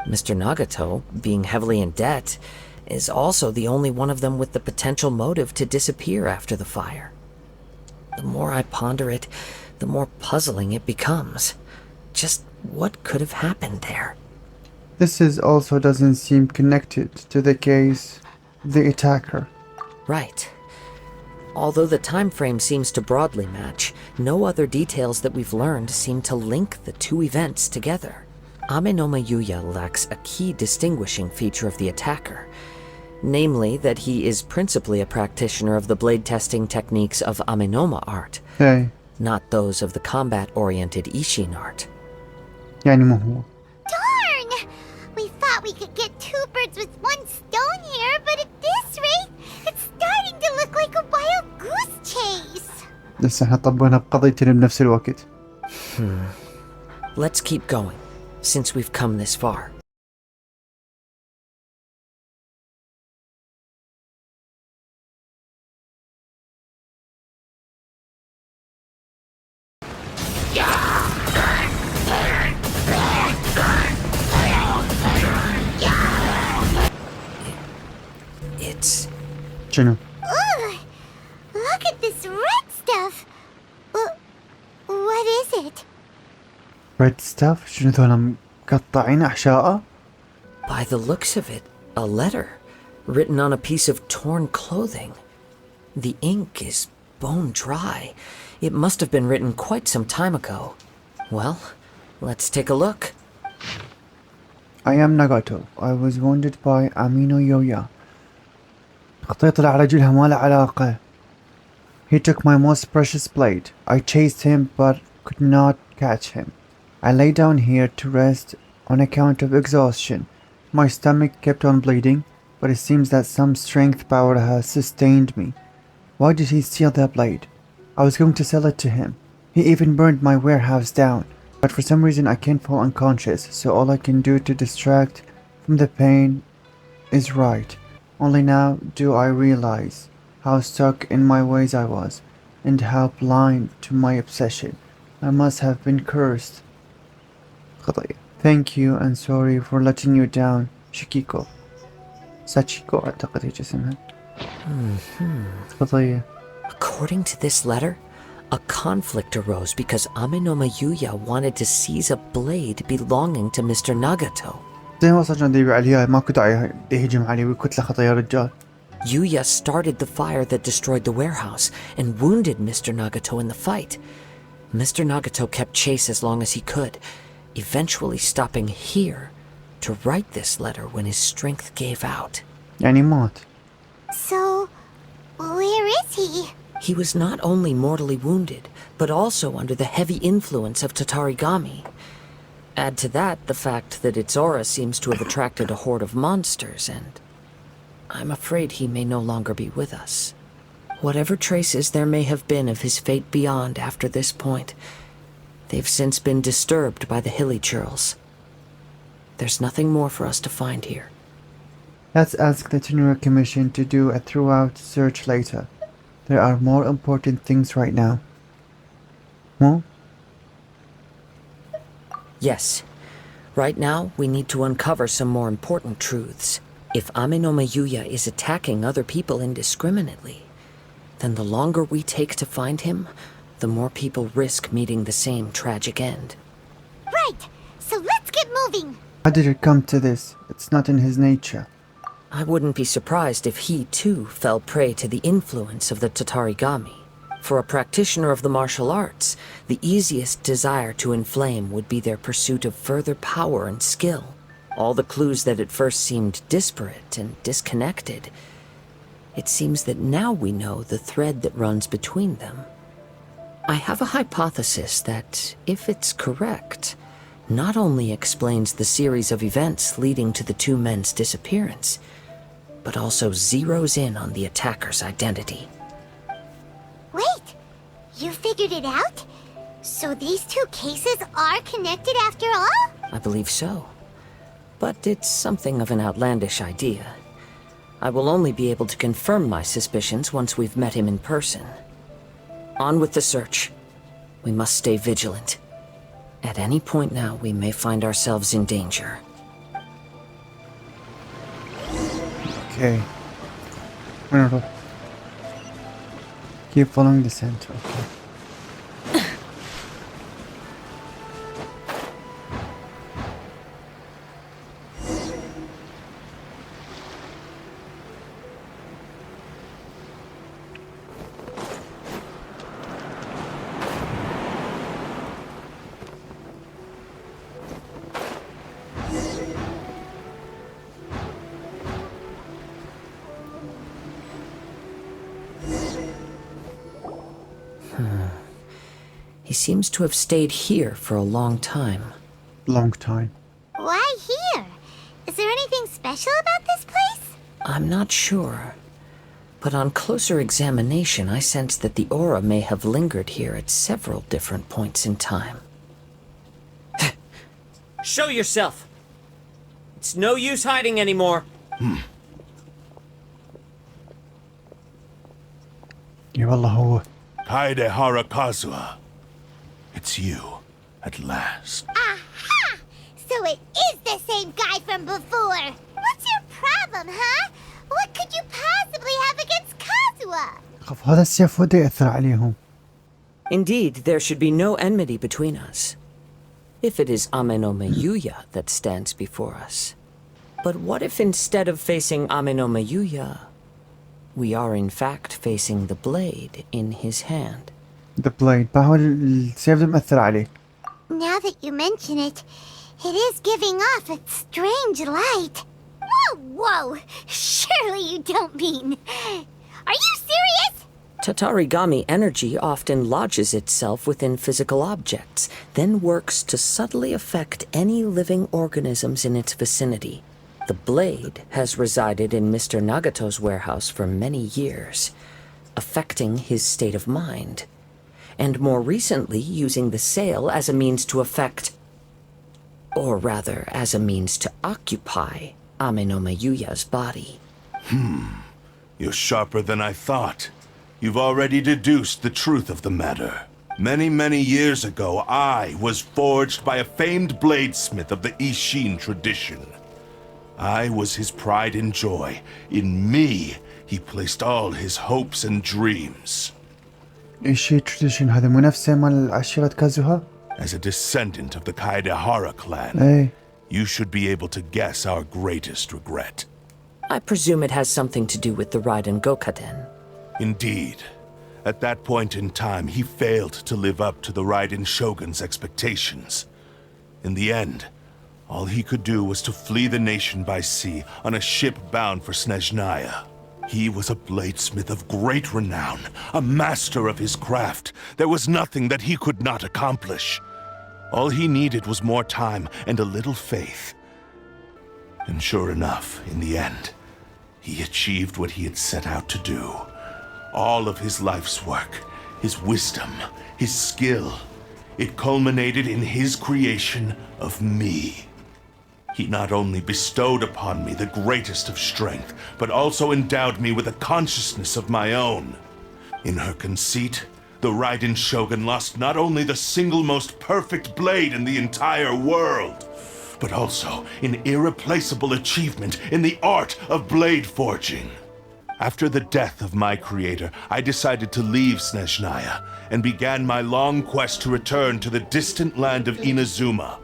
Mr. Nagato, being heavily in debt, is also the only one of them with the potential motive to disappear after the fire. The more I ponder it, the more puzzling it becomes. Just what could have happened there? This is also doesn't seem connected to the case, the attacker. Right. Although the time frame seems to broadly match, no other details that we've learned seem to link the two events together. Amenoma Yuya lacks a key distinguishing feature of the attacker, namely that he is principally a practitioner of the blade testing techniques of Amenoma art, Hey, not those of the combat-oriented Ishin art. يعني مو هو. Darn! We thought we could get two birds with one stone here, but at this rate, it's starting to look like a wild goose chase. بس احنا طبقنا بقضيتين بنفس الوقت. Let's keep going, since we've come this far. It's... شنو؟ Ugh! Look at this red stuff! What is it? Red stuff؟ شنو ذولا مقطعين أحشاءه؟ By the looks of it, a letter written on a piece of torn clothing. The ink is bone dry. It must have been written quite some time ago. Well, let's take a look. I am Nagato. I was wounded by Amino Yoya. خطيت على رجلها ما له علاقة. He took my most precious blade. I chased him but could not catch him. I lay down here to rest on account of exhaustion. My stomach kept on bleeding, but it seems that some strength power has sustained me. Why did he steal that blade? I was going to sell it to him. He even burned my warehouse down. But for some reason I can't fall unconscious, so all I can do to distract from the pain is write. Only now do I realize how stuck in my ways I was, and how blind to my obsession. I must have been cursed. خطية. Thank you and sorry for letting you down, Shikiko. Sachiko أعتقد هيك اسمها. خطية. According to this letter, a conflict arose because Ame no Yuya wanted to seize a blade belonging to Mr. Nagato. زي ما صار عندي عليها ماكو داعي يهجم علي وكتلة خطية رجال. Yuya started the fire that destroyed the warehouse and wounded Mr. Nagato in the fight. Mr. Nagato kept chase as long as he could, eventually stopping here to write this letter when his strength gave out. يعني مات. So, where is he? He was not only mortally wounded, but also under the heavy influence of Tatarigami. Add to that the fact that its aura seems to have attracted a horde of monsters, and I'm afraid he may no longer be with us. Whatever traces there may have been of his fate beyond after this point, they've since been disturbed by the hilly churls. There's nothing more for us to find here. Let's ask the Tenura Commission to do a throughout search later. There are more important things right now. Huh? Yes. Right now, we need to uncover some more important truths. If Ame no Yuya is attacking other people indiscriminately, then the longer we take to find him, the more people risk meeting the same tragic end. Right, so let's get moving. How did it come to this? It's not in his nature. I wouldn't be surprised if he, too, fell prey to the influence of the Tatarigami. For a practitioner of the martial arts, the easiest desire to inflame would be their pursuit of further power and skill. All the clues that at first seemed disparate and disconnected, it seems that now we know the thread that runs between them. I have a hypothesis that, if it's correct, not only explains the series of events leading to the two men's disappearance, but also zeroes in on the attacker's identity. Wait, you figured it out? So these two cases are connected after all? I believe so. But it's something of an outlandish idea. I will only be able to confirm my suspicions once we've met him in person. On with the search. We must stay vigilant. At any point now, we may find ourselves in danger. Okay. Whatever. Keep following the center. Okay. He seems to have stayed here for a long time. Long time. Why here? Is there anything special about this place? I'm not sure. But on closer examination, I sense that the aura may have lingered here at several different points in time. Show yourself! It's no use hiding anymore. يا والله هو. Kaidehara Kazuha. It's you, at last. Aha! So it is the same guy from before. What's your problem, huh? What could you possibly have against Kazuha? خف هذا السيف وده يأثر عليهم. Indeed, there should be no enmity between us. If it is Ame no Yuya that stands before us. But what if instead of facing Ame no Yuya, we are in fact facing the blade in his hand? The blade. بحاول السيف ده مأثر عليه. Now that you mention it, it is giving off a strange light. Whoa, whoa! Surely you don't mean... Are you serious? Tatarigami energy often lodges itself within physical objects, then works to subtly affect any living organisms in its vicinity. The blade has resided in Mr. Nagato's warehouse for many years. affecting his state of mind, and more recently using the sail as a means to affect, or rather as a means to occupy, Ame-no-ma Yuya's body. You're sharper than I thought. You've already deduced the truth of the matter. Many, many years ago, I was forged by a famed bladesmith of the Ishin tradition. I was his pride and joy. In me, he placed all his hopes and dreams. ايشي تراديشن هذا مو نفسه مال عشيرة كازوها؟ As a descendant of the Kaedehara clan, ايه you should be able to guess our greatest regret. I presume it has something to do with the Raiden Gokaden. Indeed. At that point in time, he failed to live up to the Raiden Shogun's expectations. In the end, all he could do was to flee the nation by sea on a ship bound for Snezhnaya. He was a bladesmith of great renown, a master of his craft. There was nothing that he could not accomplish. All he needed was more time and a little faith. And sure enough, in the end, he achieved what he had set out to do. All of his life's work, his wisdom, his skill, it culminated in his creation of me. He not only bestowed upon me the greatest of strength, but also endowed me with a consciousness of my own. In her conceit, the Raiden Shogun lost not only the single most perfect blade in the entire world, but also an irreplaceable achievement in the art of blade forging. After the death of my creator, I decided to leave Snezhnaya and began my long quest to return to the distant land of Inazuma.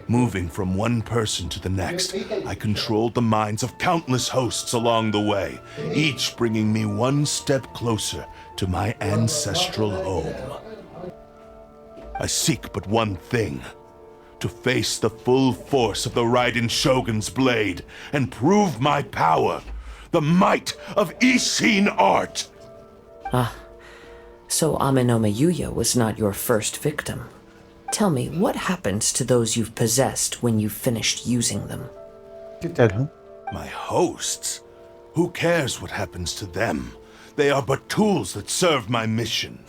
Moving from one person to the next, I controlled the minds of countless hosts along the way, each bringing me one step closer to my ancestral home. I seek but one thing: to face the full force of the Raiden Shogun's blade and prove my power, the might of Ishin art. So Ame-no-ma Yuya was not your first victim. Tell me, what happens to those you've possessed when you've finished using them? قلت My hosts? Who cares what happens to them? They are but tools that serve my mission.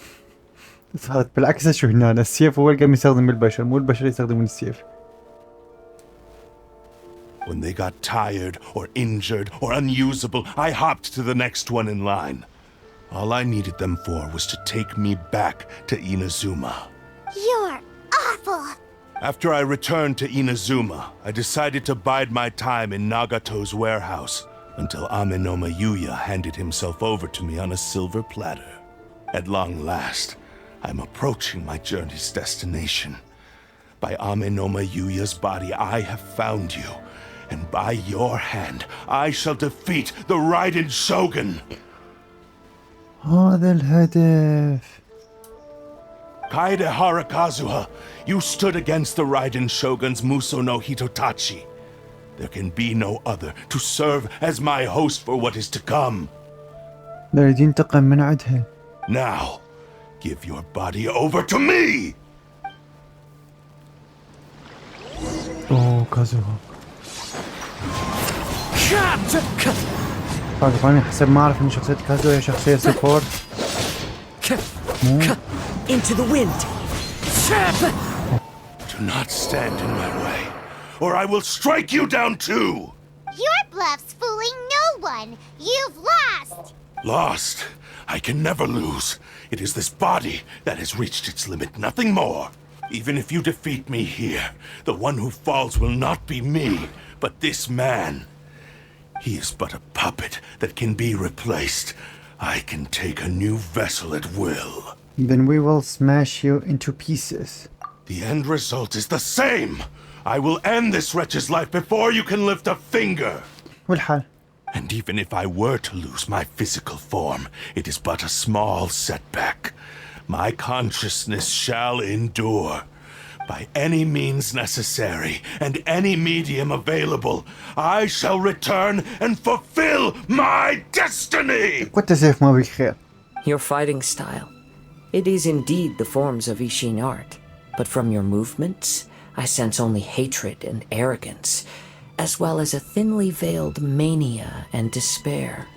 صارت بالعكس شو هنا السيف هو اللي قام يستخدم البشر مو البشر يستخدمون السيف. When they got tired or injured or unusable, I hopped to the next one in line. All I needed them for was to take me back to Inazuma. You're awful. After I returned to Inazuma, I decided to bide my time in Nagato's warehouse until Ame-no-ma Yuya handed himself over to me on a silver platter. At long last, I'm approaching my journey's destination. By Ame-no-ma Yuya's body, I have found you. And by your hand, I shall defeat the Raiden Shogun! هذا الهدف. Kaedehara Kazuha, you stood against the Raiden Shogun's Muso no Hitotachi. There can be no other to serve as my host for what is to come. يريد ينتقم من عدها. Now, give your body over to me! اوه كازوها. طبعا حسب ما اعرف ان شخصية كازوها هي شخصية سبورت. Into the wind! Do not stand in my way, or I will strike you down too! Your bluff's fooling no one. You've lost. Lost? I can never lose. It is this body that has reached its limit, nothing more. Even if you defeat me here, the one who falls will not be me, but this man. He is but a puppet that can be replaced. I can take a new vessel at will. Then we will smash you into pieces. The end result is the same! I will end this wretch's life before you can lift a finger! والحال. And even if I were to lose my physical form, it is but a small setback. My consciousness shall endure. By any means necessary, and any medium available, I shall return and fulfill my destiny! كنت سيف ما بيك خير. Your fighting style. It is indeed the forms of Ishin art, but from your movements, I sense only hatred and arrogance, as well as a thinly veiled mania and despair.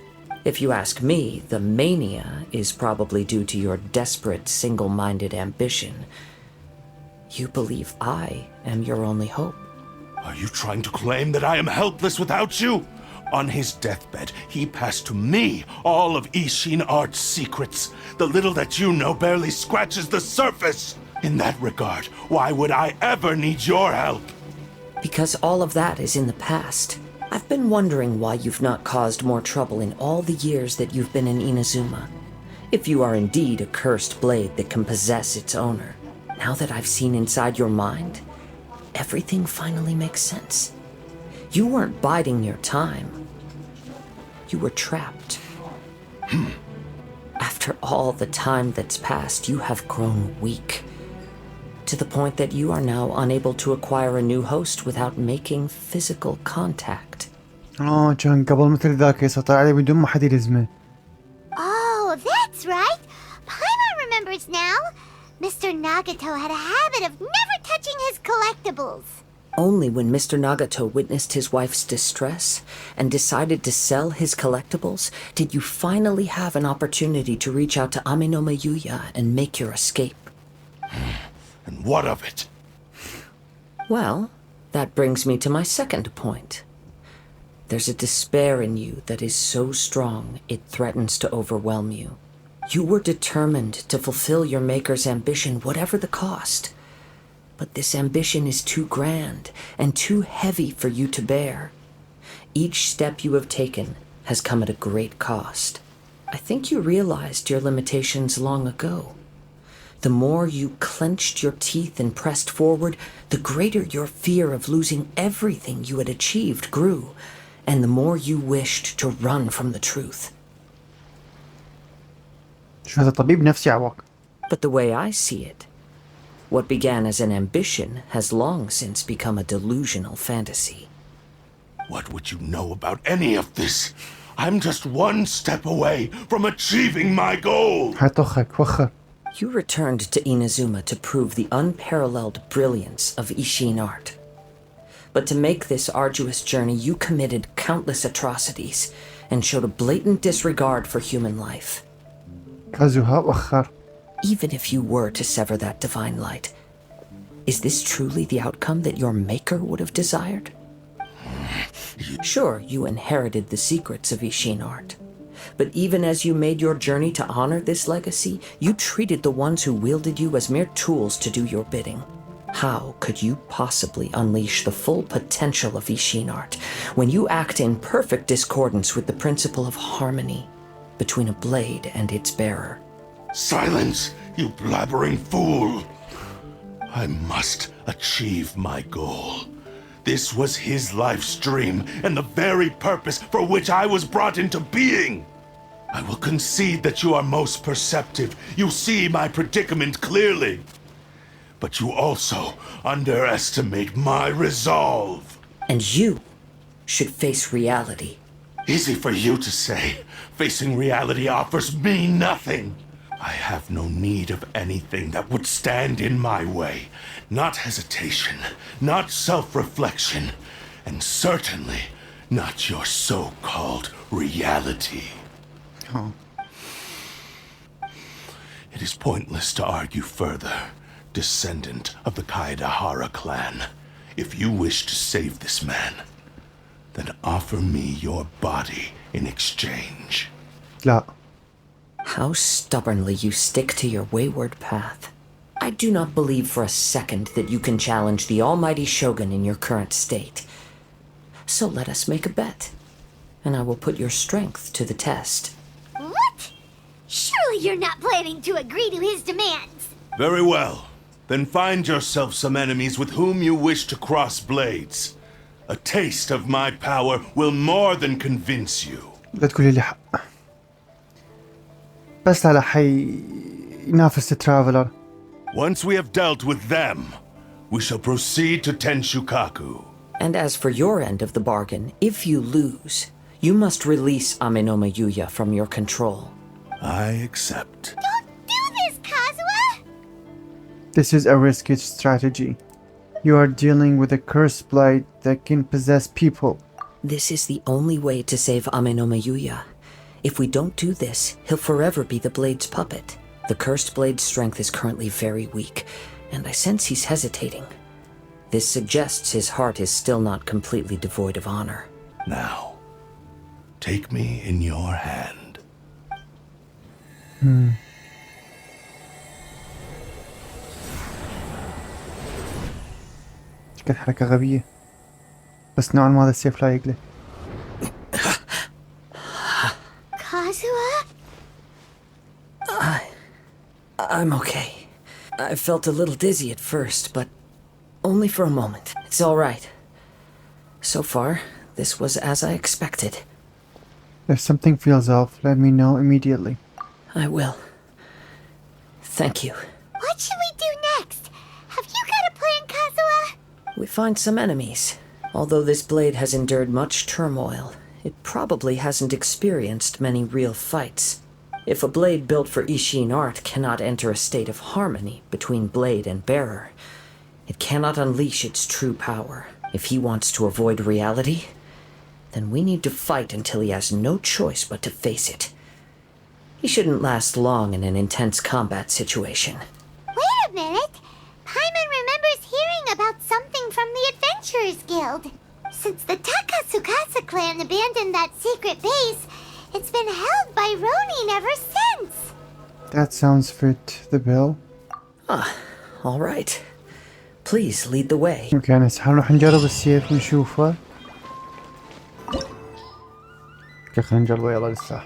If you ask me, the mania is probably due to your desperate, single-minded ambition. You believe I am your only hope. Are you trying to claim that I am helpless without you? On his deathbed, he passed to me all of Ishin Art's secrets. The little that you know barely scratches the surface. In that regard, why would I ever need your help? Because all of that is in the past. I've been wondering why you've not caused more trouble in all the years that you've been in Inazuma. If you are indeed a cursed blade that can possess its owner, now that I've seen inside your mind, everything finally makes sense. You weren't biding your time. You were trapped. After all the time that's passed, you have grown weak. To the point that you are now unable to acquire a new host without making physical contact. كان قبل مثل ذاك يسيطر عليه بدون ما حد يلزمه. Oh, that's right. Paimon remembers now. Mr. Nagato had a habit of never touching his collectibles. Only when Mr. Nagato witnessed his wife's distress and decided to sell his collectibles did you finally have an opportunity to reach out to Amenoma Yuya and make your escape. And what of it? Well, that brings me to my second point. There's a despair in you that is so strong it threatens to overwhelm you. You were determined to fulfill your maker's ambition, whatever the cost. But this ambition is too grand and too heavy for you to bear. Each step you have taken has come at a great cost. I think you realized your limitations long ago. The more you clenched your teeth and pressed forward, the greater your fear of losing everything you had achieved grew, and the more you wished to run from the truth. شو هذا طبيب نفسي عوق. But the way I see it, what began as an ambition has long since become a delusional fantasy. What would you know about any of this? I'm just one step away from achieving my goal. حيطخك وخر. You returned to Inazuma to prove the unparalleled brilliance of Ishin art. But to make this arduous journey, you committed countless atrocities and showed a blatant disregard for human life. كازوها وخر. Even if you were to sever that divine light, is this truly the outcome that your maker would have desired? Sure, you inherited the secrets of Ishin art. But even as you made your journey to honor this legacy, you treated the ones who wielded you as mere tools to do your bidding. How could you possibly unleash the full potential of Ishin art when you act in perfect discordance with the principle of harmony between a blade and its bearer? Silence, you blabbering fool! I must achieve my goal. This was his life's dream and the very purpose for which I was brought into being. I will concede that you are most perceptive. You see my predicament clearly. But you also underestimate my resolve. And you should face reality. Easy for you to say. Facing reality offers me nothing. I have no need of anything that would stand in my way. Not hesitation, not self-reflection, and certainly not your so-called reality. Oh. It is pointless to argue further, descendant of the Kaedahara clan. If you wish to save this man, then offer me your body in exchange. لا. How stubbornly you stick to your wayward path. I do not believe for a second that you can challenge the almighty Shogun in your current state. So let us make a bet, and I will put your strength to the test. What? Surely you're not planning to agree to his demands. Very well. Then find yourself some enemies with whom you wish to cross blades. A taste of my power will more than convince you. لا تقولي لي حق. بس لا حي ينافس الترافلر. Once we have dealt with them, we shall proceed to Tenshukaku. And as for your end of the bargain, if you lose, you must release Amenoma Yuya from your control. I accept. Don't do this, Kazuha! This is a risky strategy. You are dealing with a cursed blade that can possess people. This is the only way to save Amenoma Yuya. If we don't do this, he'll forever be the blade's puppet. The cursed blade's strength is currently very weak, and I sense he's hesitating. This suggests his heart is still not completely devoid of honor. Now, take me in your hand. كانت حركة غبية، بس نوعا ما هذا السيف لايق له. Kazuha? I'm okay. I felt a little dizzy at first, but only for a moment. It's all right. So far, this was as I expected. If something feels off, let me know immediately. I will. Thank you. What should we do next? Have you got a plan, Kazuha? We find some enemies. Although this blade has endured much turmoil, it probably hasn't experienced many real fights. If a blade built for Ishin art cannot enter a state of harmony between blade and bearer, it cannot unleash its true power. If he wants to avoid reality, then we need to fight until he has no choice but to face it. He shouldn't last long in an intense combat situation. Wait a minute! Paimon remembers hearing about something from the Adventurers Guild. Since the Takatsukasa clan abandoned that secret base, it's been held by Ronin ever since. That sounds fit the bill. All right. Please lead the way. اوكي هسه حنروح نجرب السيف ونشوفه. اوكي خلينا نجربه يلا لسه.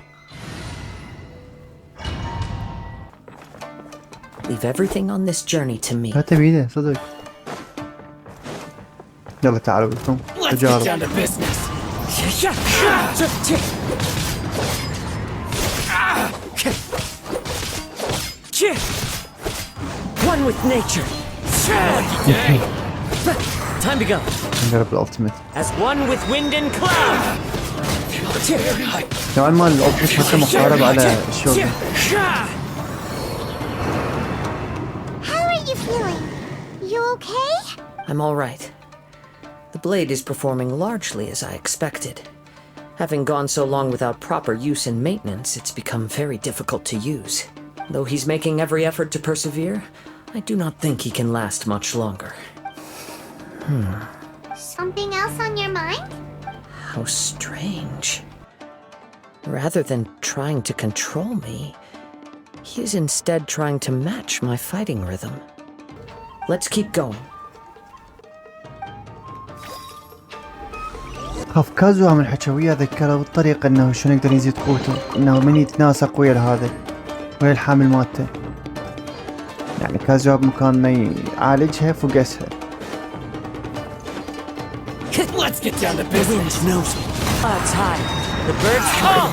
Leave everything on this journey to me. هاته بيده صدق. يلا تعالوا بكم تجارب. One with nature. Time to go. نجرب الالتيميت. As one with wind and cloud. نوعا ما الالتيميت حتى مقارب على الشوغن. How are you feeling? You okay? I'm all right. The blade is performing largely as I expected. Having gone so long without proper use and maintenance, it's become very difficult to use. Though he's making every effort to persevere, I do not think he can last much longer. Something else on your mind? How strange. Rather than trying to control me, he is instead trying to match my fighting rhythm. Let's keep going. خاف كازوها من حكاويه ذكره بالطريقة انه شلون يقدر يزيد قوته، انه من يتناسق ويا هذا ويا الحامل مالته. يعني كازوها بمكان ما يعالجها فقسها. Let's get down to business. Clouds high. The birds call.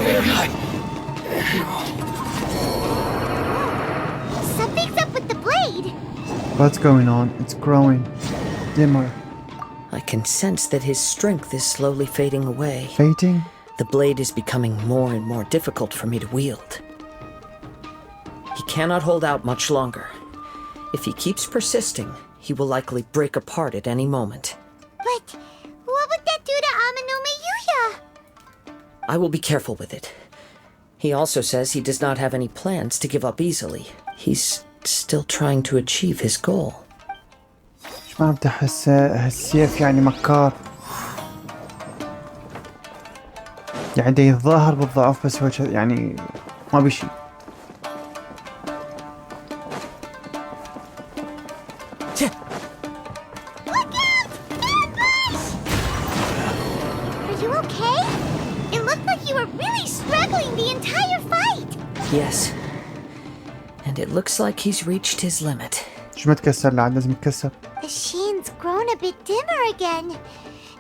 Something's up with the blade. What's going on? It's growing dimmer. I can sense that his strength is slowly fading away. Fading? The blade is becoming more and more difficult for me to wield. He cannot hold out much longer. If he keeps persisting, he will likely break apart at any moment. But what would that do to Amanome Yuya? I will be careful with it. He also says he does not have any plans to give up easily. He's still trying to achieve his goal. ما بدي احس هالسيف يعني مكار. يعني دا يتظاهر بالضعف بس هو يعني ما بشي. Are you okay? It looked like you were really struggling the entire fight. Yes. And it looks like he's reached his limit. شو ما تكسر لعد لازم يتكسر. The sheen's grown a bit dimmer again.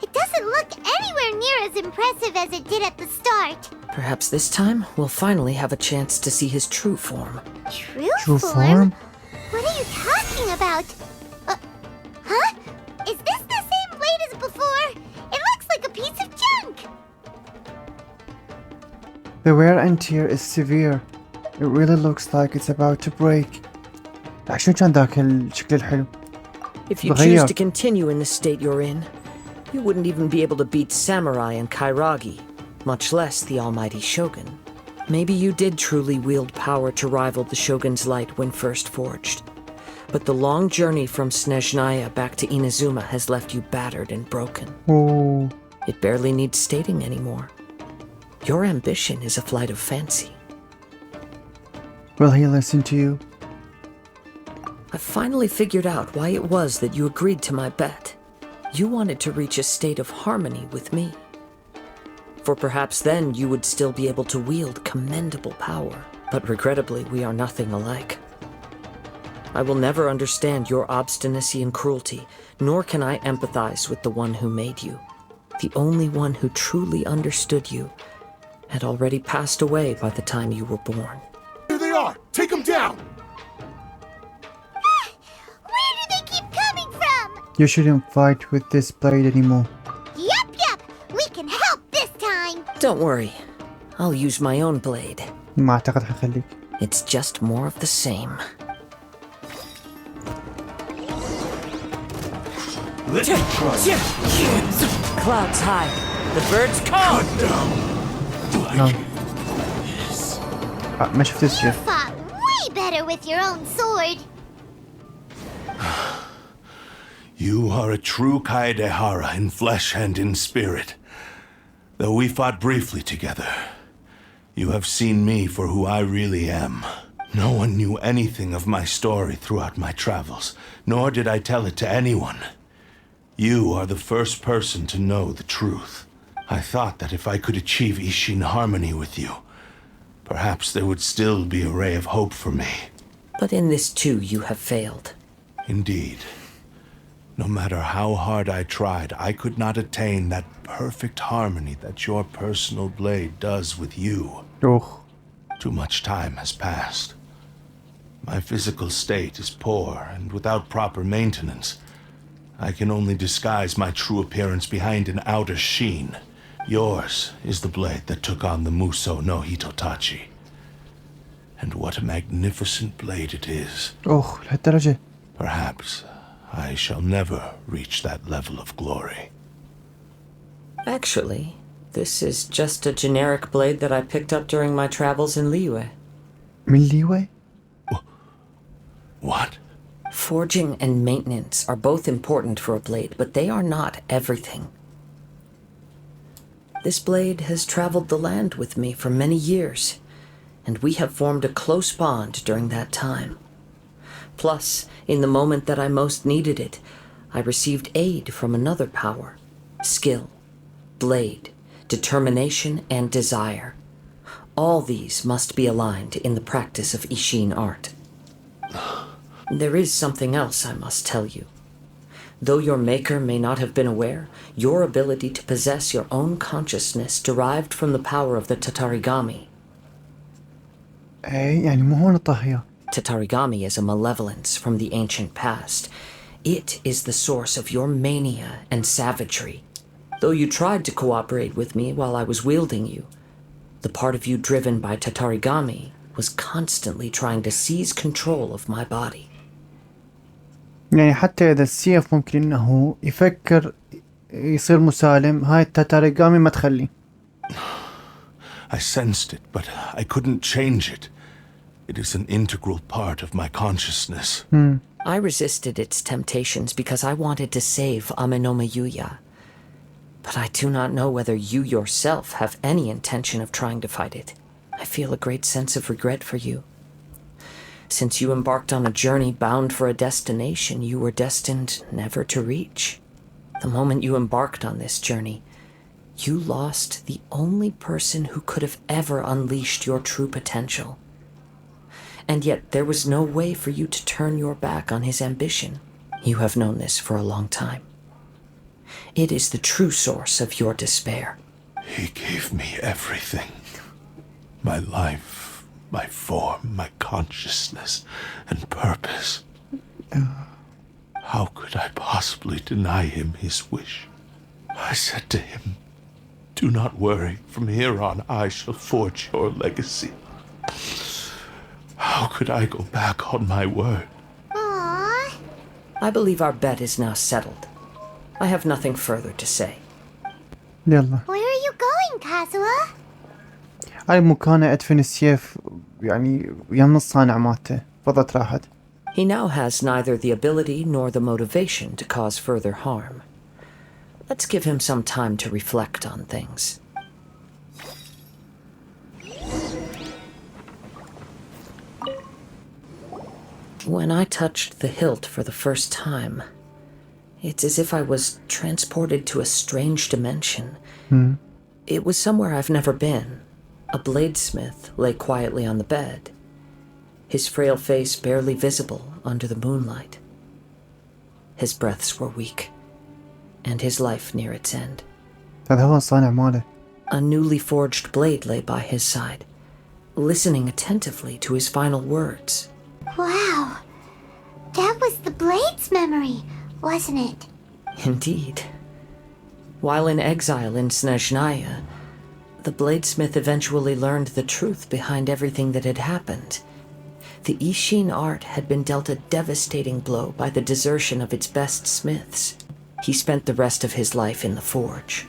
It doesn't look anywhere near as impressive as it did at the start. Perhaps this time we'll finally have a chance to see his true form. True form? What are you talking about? Huh? Is this the same blade as before? It looks like a piece of junk. The wear and tear is severe. It really looks like it's about to break. شو كان ذاك الشكل الحلو؟ If you choose to continue in the state you're in, you wouldn't even be able to beat Samurai and Kairagi, much less the almighty Shogun. Maybe you did truly wield power to rival the Shogun's light when first forged. But the long journey from Snezhnaya back to Inazuma has left you battered and broken. Oh. It barely needs stating anymore. Your ambition is a flight of fancy. Will he listen to you? I finally figured out why it was that you agreed to my bet. You wanted to reach a state of harmony with me. For perhaps then you would still be able to wield commendable power. But regrettably, we are nothing alike. I will never understand your obstinacy and cruelty, nor can I empathize with the one who made you. The only one who truly understood you had already passed away by the time you were born. Here they are! Take them down! Where do they keep coming from? You shouldn't fight with this blade anymore. Yup, we can help this time. Don't worry, I'll use my own blade. ما أعتقد حخليك. It's just more of the same. Let me try. Clouds high, the birds call! ما شفت الشيء. Fought way better with your own sword. You are a true Kaedehara in flesh and in spirit. Though we fought briefly together, you have seen me for who I really am. No one knew anything of my story throughout my travels, nor did I tell it to anyone. You are the first person to know the truth. I thought that if I could achieve Ishin harmony with you, perhaps there would still be a ray of hope for me. But in this too, you have failed. Indeed. No matter how hard I tried, I could not attain that perfect harmony that your personal blade does with you. Oh. Too much time has passed. My physical state is poor, and without proper maintenance, I can only disguise my true appearance behind an outer sheen. Yours is the blade that took on the Muso no Hitotachi. And what a magnificent blade it is. أوه لهالدرجة. Perhaps I shall never reach that level of glory. Actually, this is just a generic blade that I picked up during my travels in Liyue. من ليوي؟ What? Forging and maintenance are both important for a blade, but they are not everything. This blade has traveled the land with me for many years, and we have formed a close bond during that time. Plus, in the moment that I most needed it, I received aid from another power. Skill, blade, determination, and desire. All these must be aligned in the practice of Ishin art. There is something else I must tell you. Though your maker may not have been aware, your ability to possess your own consciousness derived from the power of the Tatarigami. إيه يعني مو هون الطاهية. Tatarigami is a malevolence from the ancient past. It is the source of your mania and savagery. Though you tried to cooperate with me while I was wielding you, the part of you driven by Tatarigami was constantly trying to seize control of my body. يعني حتى إذا السيف ممكن إنه يفكر يصير مسالم، هاي التاتاريغامي ما تخلي. I sensed it, but I couldn't change it. It is an integral part of my consciousness. I resisted its temptations because I wanted to save Amenoma Yuya. But I do not know whether you yourself have any intention of trying to fight it. I feel a great sense of regret for you. Since you embarked on a journey bound for a destination you were destined never to reach. The moment you embarked on this journey, you lost the only person who could have ever unleashed your true potential. And yet there was no way for you to turn your back on his ambition. You have known this for a long time. It is the true source of your despair. He gave me everything. My life, my form, my consciousness, and purpose. How could I possibly deny him his wish? I said to him, "Do not worry, from here on I shall forge your legacy." How could I go back on my word? Aww. I believe our bet is now settled. I have nothing further to say. يلا. Where are you going, Kazuha? هاي مكانه ادفن السيف يعني يم الصانع مالته فضت راحت. He now has neither the ability nor the motivation to cause further harm. Let's give him some time to reflect on things. When I touched the hilt for the first time, it's as if I was transported to a strange dimension. It was somewhere I've never been. A bladesmith lay quietly on the bed, his frail face barely visible under the moonlight. His breaths were weak, and his life near its end. هذا هو الصانع ماله. A newly forged blade lay by his side, listening attentively to his final words. Wow. That was the blade's memory, wasn't it? Indeed. While in exile in Snezhnaya, the bladesmith eventually learned the truth behind everything that had happened. The Ishin art had been dealt a devastating blow by the desertion of its best smiths. He spent the rest of his life in the forge,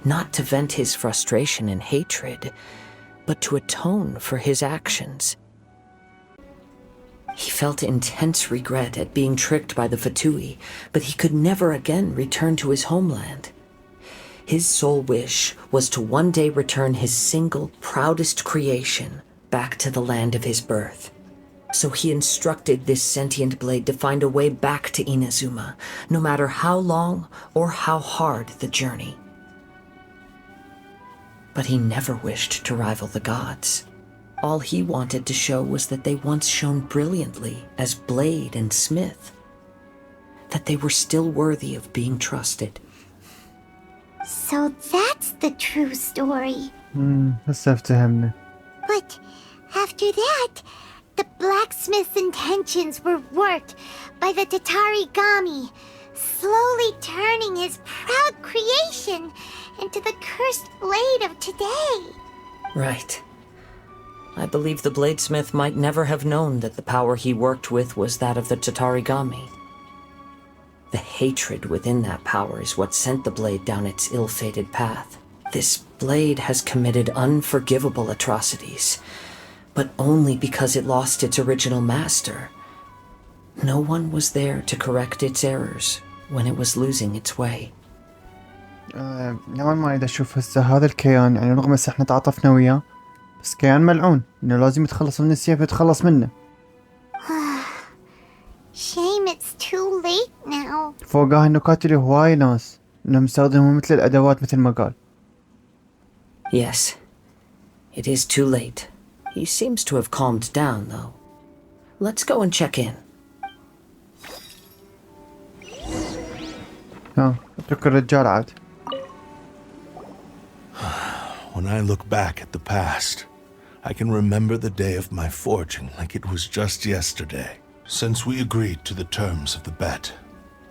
not to vent his frustration and hatred, but to atone for his actions. He felt intense regret at being tricked by the Fatui, but he could never again return to his homeland. His sole wish was to one day return his single, proudest creation back to the land of his birth. So he instructed this sentient blade to find a way back to Inazuma, no matter how long or how hard the journey. But he never wished to rival the gods. All he wanted to show was that they once shone brilliantly as blade and smith, that they were still worthy of being trusted. So that's the true story. هسه افتهمنا. But after that, the blacksmith's intentions were worked by the Tatarigami, slowly turning his proud creation into the cursed blade of today. Right. I believe the bladesmith might never have known that the power he worked with was that of the Tatarigami. The hatred within that power is what sent the blade down its ill-fated path. This blade has committed unforgivable atrocities, but only because it lost its original master. No one was there to correct its errors when it was losing its way. نوعا ما إذا أشوف هسه هذا الكيان يعني رغم هسه احنا تعاطفنا وياه بس كيان ملعون إنه لازم يتخلص من السيف يتخلص منه. Shame it's too late now. فوقها إنه قاتل هواي ناس إنه مستخدمهم مثل الأدوات مثل ما قال. Yes, it is too late. He seems to have calmed down, though. Let's go and check in. اترك الرجال عاد. When I look back at the past, I can remember the day of my forging like it was just yesterday. Since we agreed to the terms of the bet,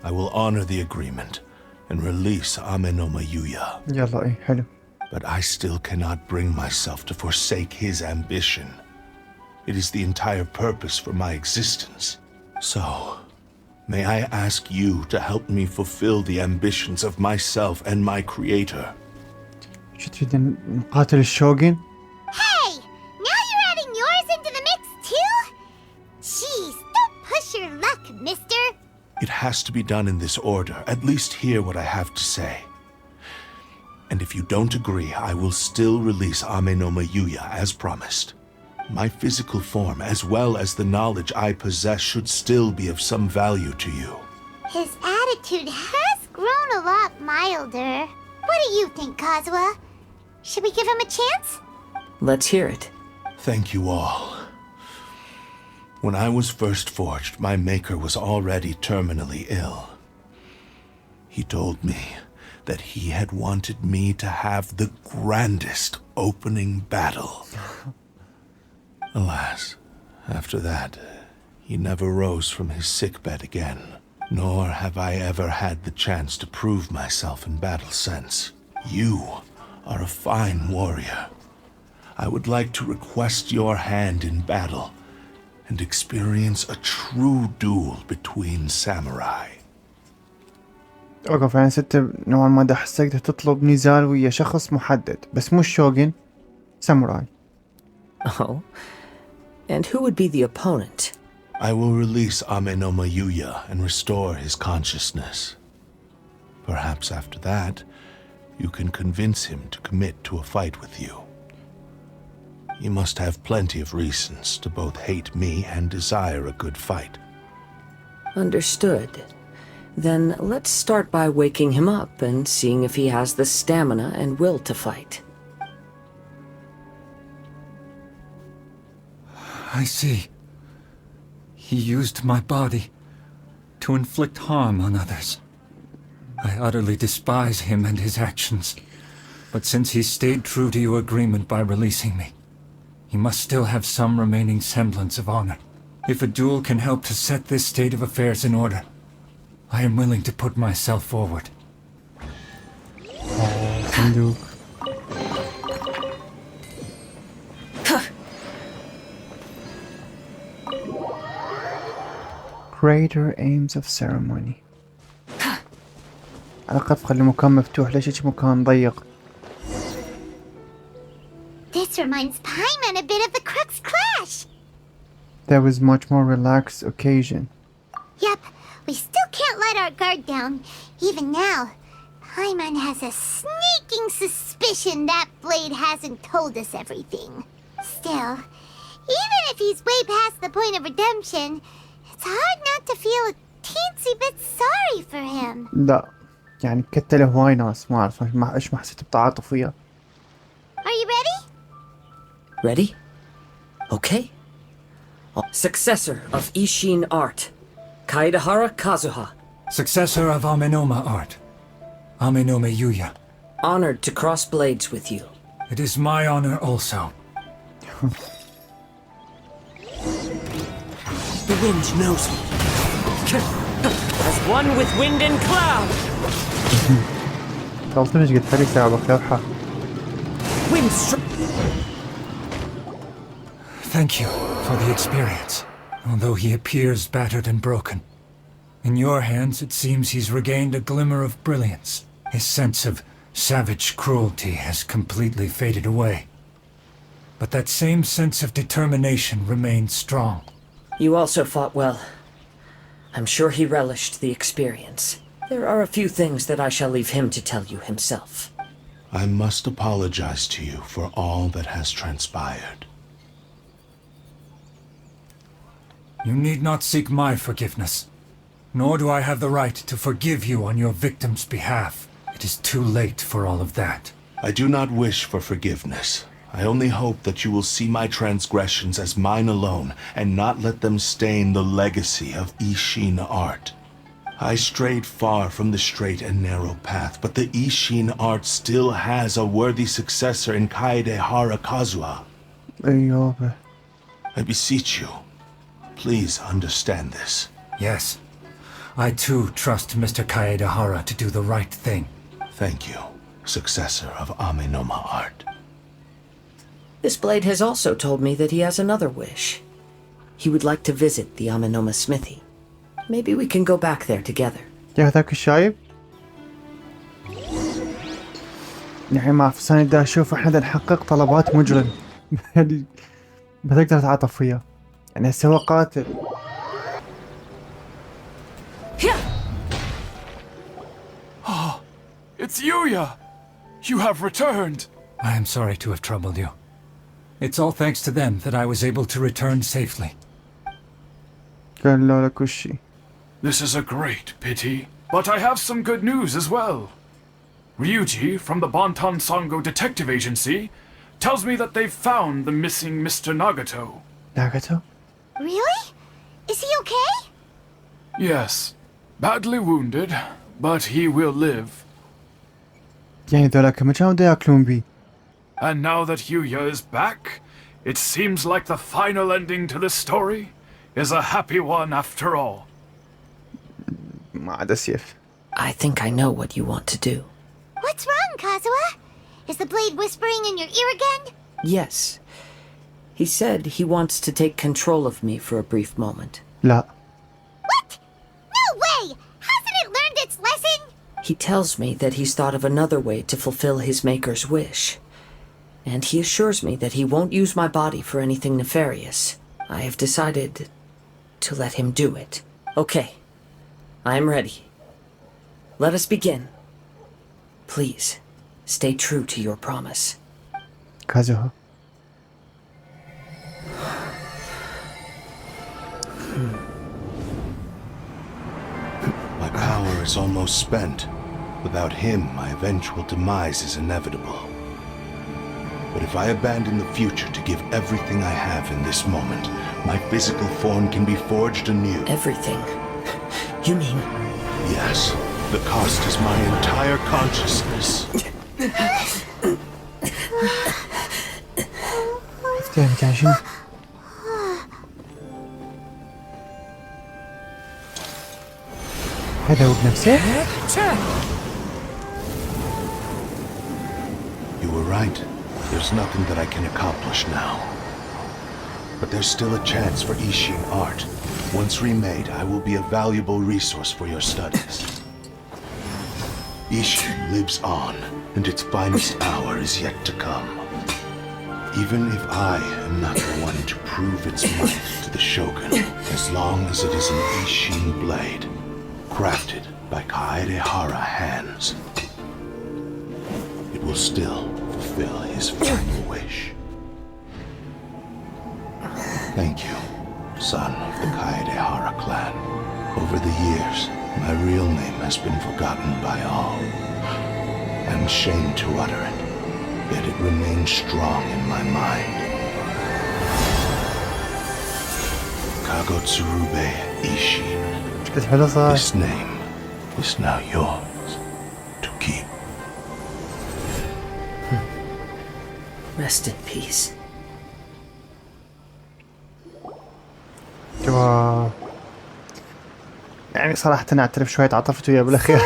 I will honor the agreement and release Amenoma Yuya. يلا إيه حلو. But I still cannot bring myself to forsake his ambition. It is the entire purpose for my existence. So, may I ask you to help me fulfill the ambitions of myself and my creator? شو تريد نقاتل الشوغن؟ Hey! Now you're adding yours into the mix too? Jeez, don't push your luck, mister. It has to be done in this order. At least hear what I have to say. And if you don't agree, I will still release Amenoma Yuya as promised. My physical form, as well as the knowledge I possess, should still be of some value to you. His attitude has grown a lot milder. What do you think, Kazuha? Should we give him a chance? Let's hear it. Thank you all. When I was first forged, my maker was already terminally ill. He told me that he had wanted me to have the grandest opening battle. Alas, after that, he never rose from his sickbed again, nor have I ever had the chance to prove myself in battle since. You are a fine warrior. I would like to request your hand in battle and experience a true duel between samurai. اوقف يعني ستة نوعا ما دا حسك تطلب نزال ويا شخص محدد بس مش شوغن ساموراي. Oh? And who would be the opponent? I will release Amenoma Yuya and restore his consciousness. Perhaps after that, you can convince him to commit to a fight with you. He must have plenty of reasons to both hate me and desire a good fight. Understood. Then let's start by waking him up and seeing if he has the stamina and will to fight. I see. He used my body to inflict harm on others. I utterly despise him and his actions. But since he stayed true to your agreement by releasing me, he must still have some remaining semblance of honor. If a duel can help to set this state of affairs in order, I am willing to put myself forward. صندوق. Greater aims of ceremony. على الأقل خلي المكان مفتوح، ليش هيك مكان ضيق؟ This reminds Paimon a bit of the Crux Clash. That was much more relaxed occasion. Yep, we still can't let our guard down. Even now, Paimon has a sneaking suspicion that Blade hasn't told us everything. Still, even if he's way past the point of redemption, it's hard not to feel a teensy bit sorry for him. لا يعني كتله هواي ناس، ما أعرف إيش ما حسيت بتعاطف وياه. Are you ready? Ready? Okay. Successor of Ishin art, Kaedahara Kazuha. Successor of Amenoma art, Amenoma Yuya. Honored to cross blades with you. It is my honor also. The wind knows me. As one with wind and cloud. خلصنا مش قد حري ساعة بخلوحة. Wind Thank you for the experience, although he appears battered and broken. In your hands, it seems he's regained a glimmer of brilliance. His sense of savage cruelty has completely faded away. But that same sense of determination remains strong. You also fought well. I'm sure he relished the experience. There are a few things that I shall leave him to tell you himself. I must apologize to you for all that has transpired. You need not seek my forgiveness, nor do I have the right to forgive you on your victim's behalf. It is too late for all of that. I do not wish for forgiveness. I only hope that you will see my transgressions as mine alone and not let them stain the legacy of Ishin art. I strayed far from the straight and narrow path, but the Ishin art still has a worthy successor in Kaedahara Kazuha. أيوه. I beseech you, please understand this. Yes, I too trust Mr. Kaedahara to do the right thing. Thank you, successor of Amenoma art. This blade has also told me that he has another wish. He would like to visit the Amenoma smithy. Maybe we can go back there together. يا هذاك الشايب. يعني ما في ثانية بدي أشوف إحنا بدنا نحقق طلبات مجرم. يعني ما تقدر تتعاطف وياه. يعني هسه هو قاتل. Oh, it's Yuya! You have returned! I am sorry to have troubled you. It's all thanks to them that I was able to return safely. قال له لك وشي. This is a great pity, but I have some good news as well. Ryuji from the Bantan Sango Detective Agency tells me that they've found the missing Mr. Nagato. Nagato? Really? Is he okay? Yes, badly wounded, but he will live. يعني ذولاك ما كانوا بده ياكلون بيه. And now that Yuya is back, it seems like the final ending to this story is a happy one after all. ما عاد سيف. I think I know what you want to do. What's wrong, Kazuha? Is the blade whispering in your ear again? Yes. He said he wants to take control of me for a brief moment. لا. What? No way! Hasn't it learned its lesson? He tells me that he's thought of another way to fulfill his maker's wish. and he assures me that he won't use my body for anything nefarious. I have decided to let him do it. Okay, I am ready. Let us begin. Please, stay true to your promise. كازوها. My power is almost spent. Without him, my eventual demise is inevitable. But if I abandon the future to give everything I have in this moment, my physical form can be forged anew. Everything? You mean... Yes. The cost is my entire consciousness. يعني تعيشين. هذا هو بنفسه؟ You were right. There's nothing that I can accomplish now. But there's still a chance for Ishin art. Once remade, I will be a valuable resource for your studies. Ishin lives on, and its finest hour is yet to come. Even if I am not the one to prove its might to the Shogun, as long as it is an Ishin blade, crafted by Kaedehara hands, it will still fulfill his final wish. Thank you, son of the Kaedehara clan. Over the years, my real name has been forgotten by all. I'm ashamed to utter it, yet it remains strong in my mind. Kagotsurube Ishin. This name is now yours to keep. Rest in peace. يعني صراحة أعترف شوية عاطفت وياه بالأخير.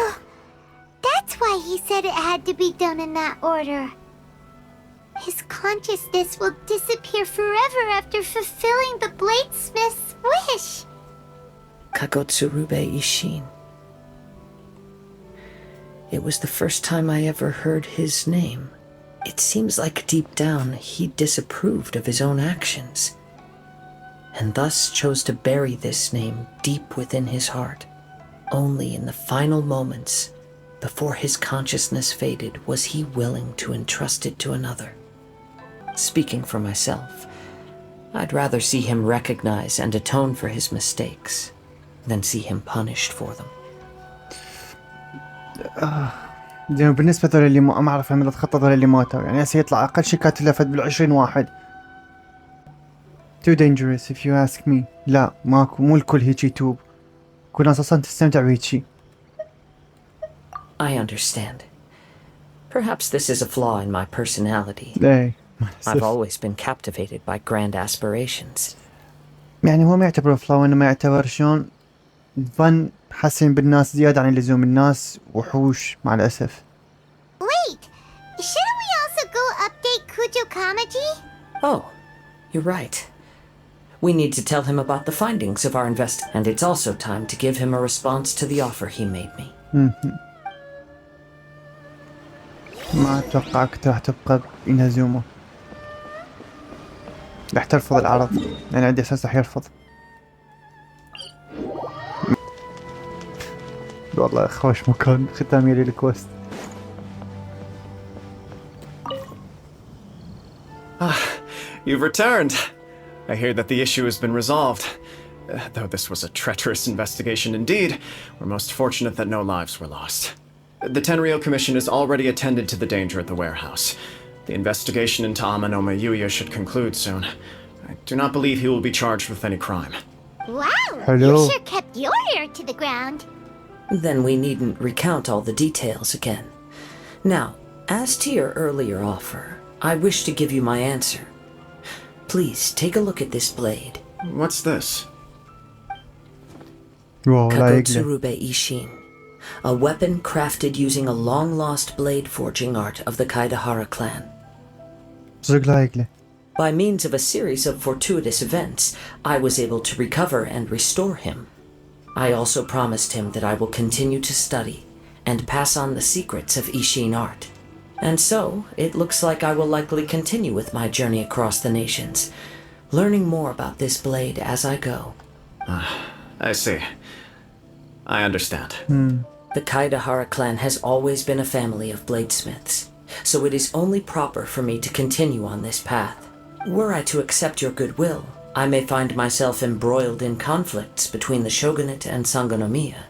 That's why he said it had to be done in that order. His consciousness will disappear forever after fulfilling the bladesmith's wish. Kagotsurube Ishin. It was the first time I ever heard his name. It seems like deep down he disapproved of his own actions, and thus chose to bury this name deep within his heart. Only in the final moments, before his consciousness faded, was he willing to entrust it to another. Speaking for myself, I'd rather see him recognize and atone for his mistakes than see him punished for them. بالنسبة لذول اللي ما أعرف عملت خطة ذول اللي ماتوا يعني هسه يطلع أقل شيء كاتلفت بال20 واحد. Too dangerous if you ask me. لا ماكو مو الكل هيجي يتوب. كل ناس أصلا تستمتع بهيجي. I understand. Perhaps this is a flaw in my personality. إيه. I've always been captivated by grand aspirations. يعني هو ما يعتبر فلاو إنه ما يعتبر شلون فن حسن بالناس زيادة عن اللزوم. الناس وحوش مع الأسف. Wait, shouldn't we also go update Kujo Kamaji? Oh, you're right. We need to tell him about the findings of our and it's also time to give him a response to the offer he made me. ما أتوقعك راح تبقى بإنهزومه. راح ترفض العرض. أنا عندي إحساس راح يرفض. والله خوش مكان ختامي للكوست. You've returned. I hear that the issue has been resolved. Though this was a treacherous investigation indeed, we're most fortunate that no lives were lost. The Tenryou Commission has already attended to the danger at the warehouse. The investigation into Amanoma Yuya should conclude soon. I do not believe he will be charged with any crime. Wow, Hello. you sure kept your ear to the ground. Then we needn't recount all the details again. Now, as to your earlier offer, I wish to give you my answer. Please take a look at this blade. What's this? Kagotsurube Ishin. A weapon crafted using a long-lost blade forging art of the Kaedehara clan. By means of a series of fortuitous events, I was able to recover and restore him. I also promised him that I will continue to study and pass on the secrets of Ishin art. And so, it looks like I will likely continue with my journey across the nations, learning more about this blade as I go. I see. I understand. The Kaidahara clan has always been a family of bladesmiths, so it is only proper for me to continue on this path. Were I to accept your goodwill, I may find myself embroiled in conflicts between the shogunate and Sangonomiya.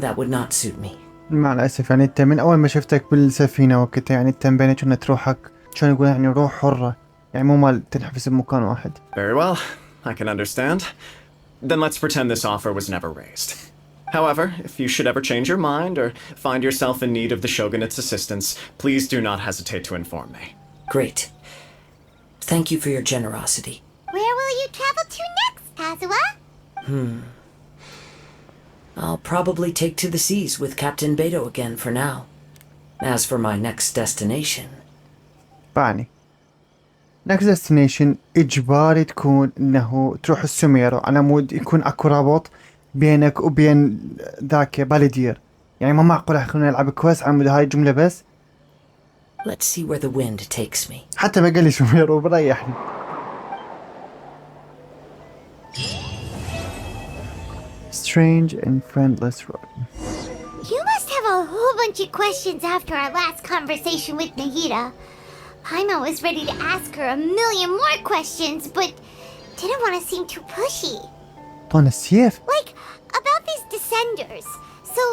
That would not suit me. مع الأسف يعني أنت من أول ما شفتك بالسفينة وقتها يعني أنت مبينك كأنك روحك شلون يقول يعني روح حرة يعني مو مال تنحبس بمكان واحد. Very well. I can understand. Then let's pretend this offer was never raised. However, if you should ever change your mind or find yourself in need of the shogunate's assistance, please do not hesitate to inform me. Great. Thank you for your generosity. Where will you travel to next, Kazuha? I'll probably take to the seas with Captain Beto again for now. As for my next destination... بعني next destination إجباري تكون إنه تروح السوميرو على مود يكون أكو رابط بينك وبين ذاك باليدير يعني ما معقول يخلوني ألعب كويس على مود هاي الجملة بس. Let's see where the wind takes me. حتى ما قال لي سوميرو بريحني. Strange and friendless road. You must have a whole bunch of questions after our last conversation with Nahida. Paimon was ready to ask her a million more questions, but didn't want to seem too pushy. طون السيف. Like, about these descenders. So,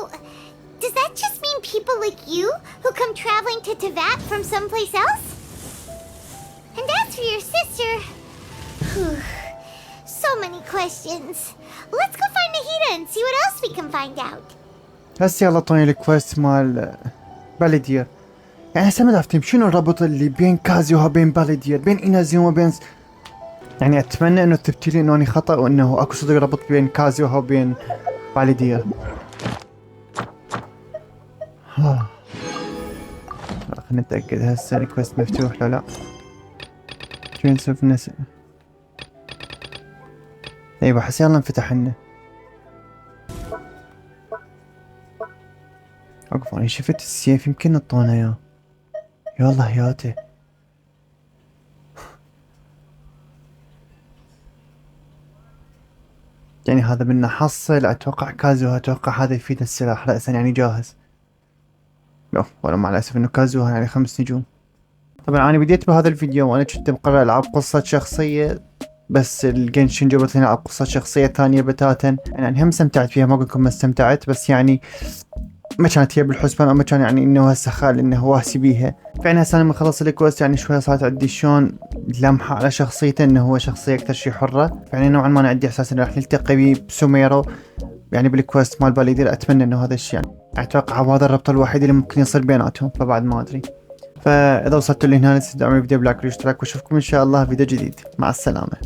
does that just mean people like you who come traveling to Teyvat from someplace else? And as for your sister... so many questions. Let's go find Nahida and see what else we can find out. هسه يلا طوني الكويست مال باليدير. يعني هسه ما دافتهم شنو الربط اللي بين كازوها بين باليدير بين إنازيوما بين يعني أتمنى إنه تثبتي لي إنه أنا خطأ وإنه أكو صدق ربط بين كازوها وبين باليدير. خلنا نتأكد هسه الكويست مفتوح لا. ايوه حس يلا انفتح لنا. اوقف انا شفت السيف يمكن نطونه اياه. يلا حياتي. يعني هذا بدنا نحصل اتوقع كازوها اتوقع هذا يفيدنا السلاح رأسا يعني جاهز. لا ولا مع الاسف انه كازوها يعني 5 نجوم. طبعا انا بديت بهذا الفيديو وانا كنت مقرر العب قصة شخصية بس الجنشن جبرت لي العب قصة شخصية ثانية بتاتا يعني هم استمتعت فيها ما اقول لكم ما استمتعت بس يعني ما كانت هي بالحسبان او ما كان يعني انه هسه خال انه واسي بيها. فيعني هسه انا من خلص الكوست يعني شوية صارت عندي شلون لمحة على شخصيته انه هو شخصية اكثر شي حرة. يعني نوعا ما انا عندي احساس انه راح نلتقي بيه بسوميرو يعني بالكوست مال باليدير. اتمنى انه هذا الشيء يعني اتوقع هذا الربط الوحيد اللي ممكن يصير بيناتهم فبعد ما ادري. فاذا وصلتوا لهنا لا تنسوا تدعموني بالفيديو بلايك والاشتراك واشوفكم ان شاء الله فيديو جديد. مع السلامة.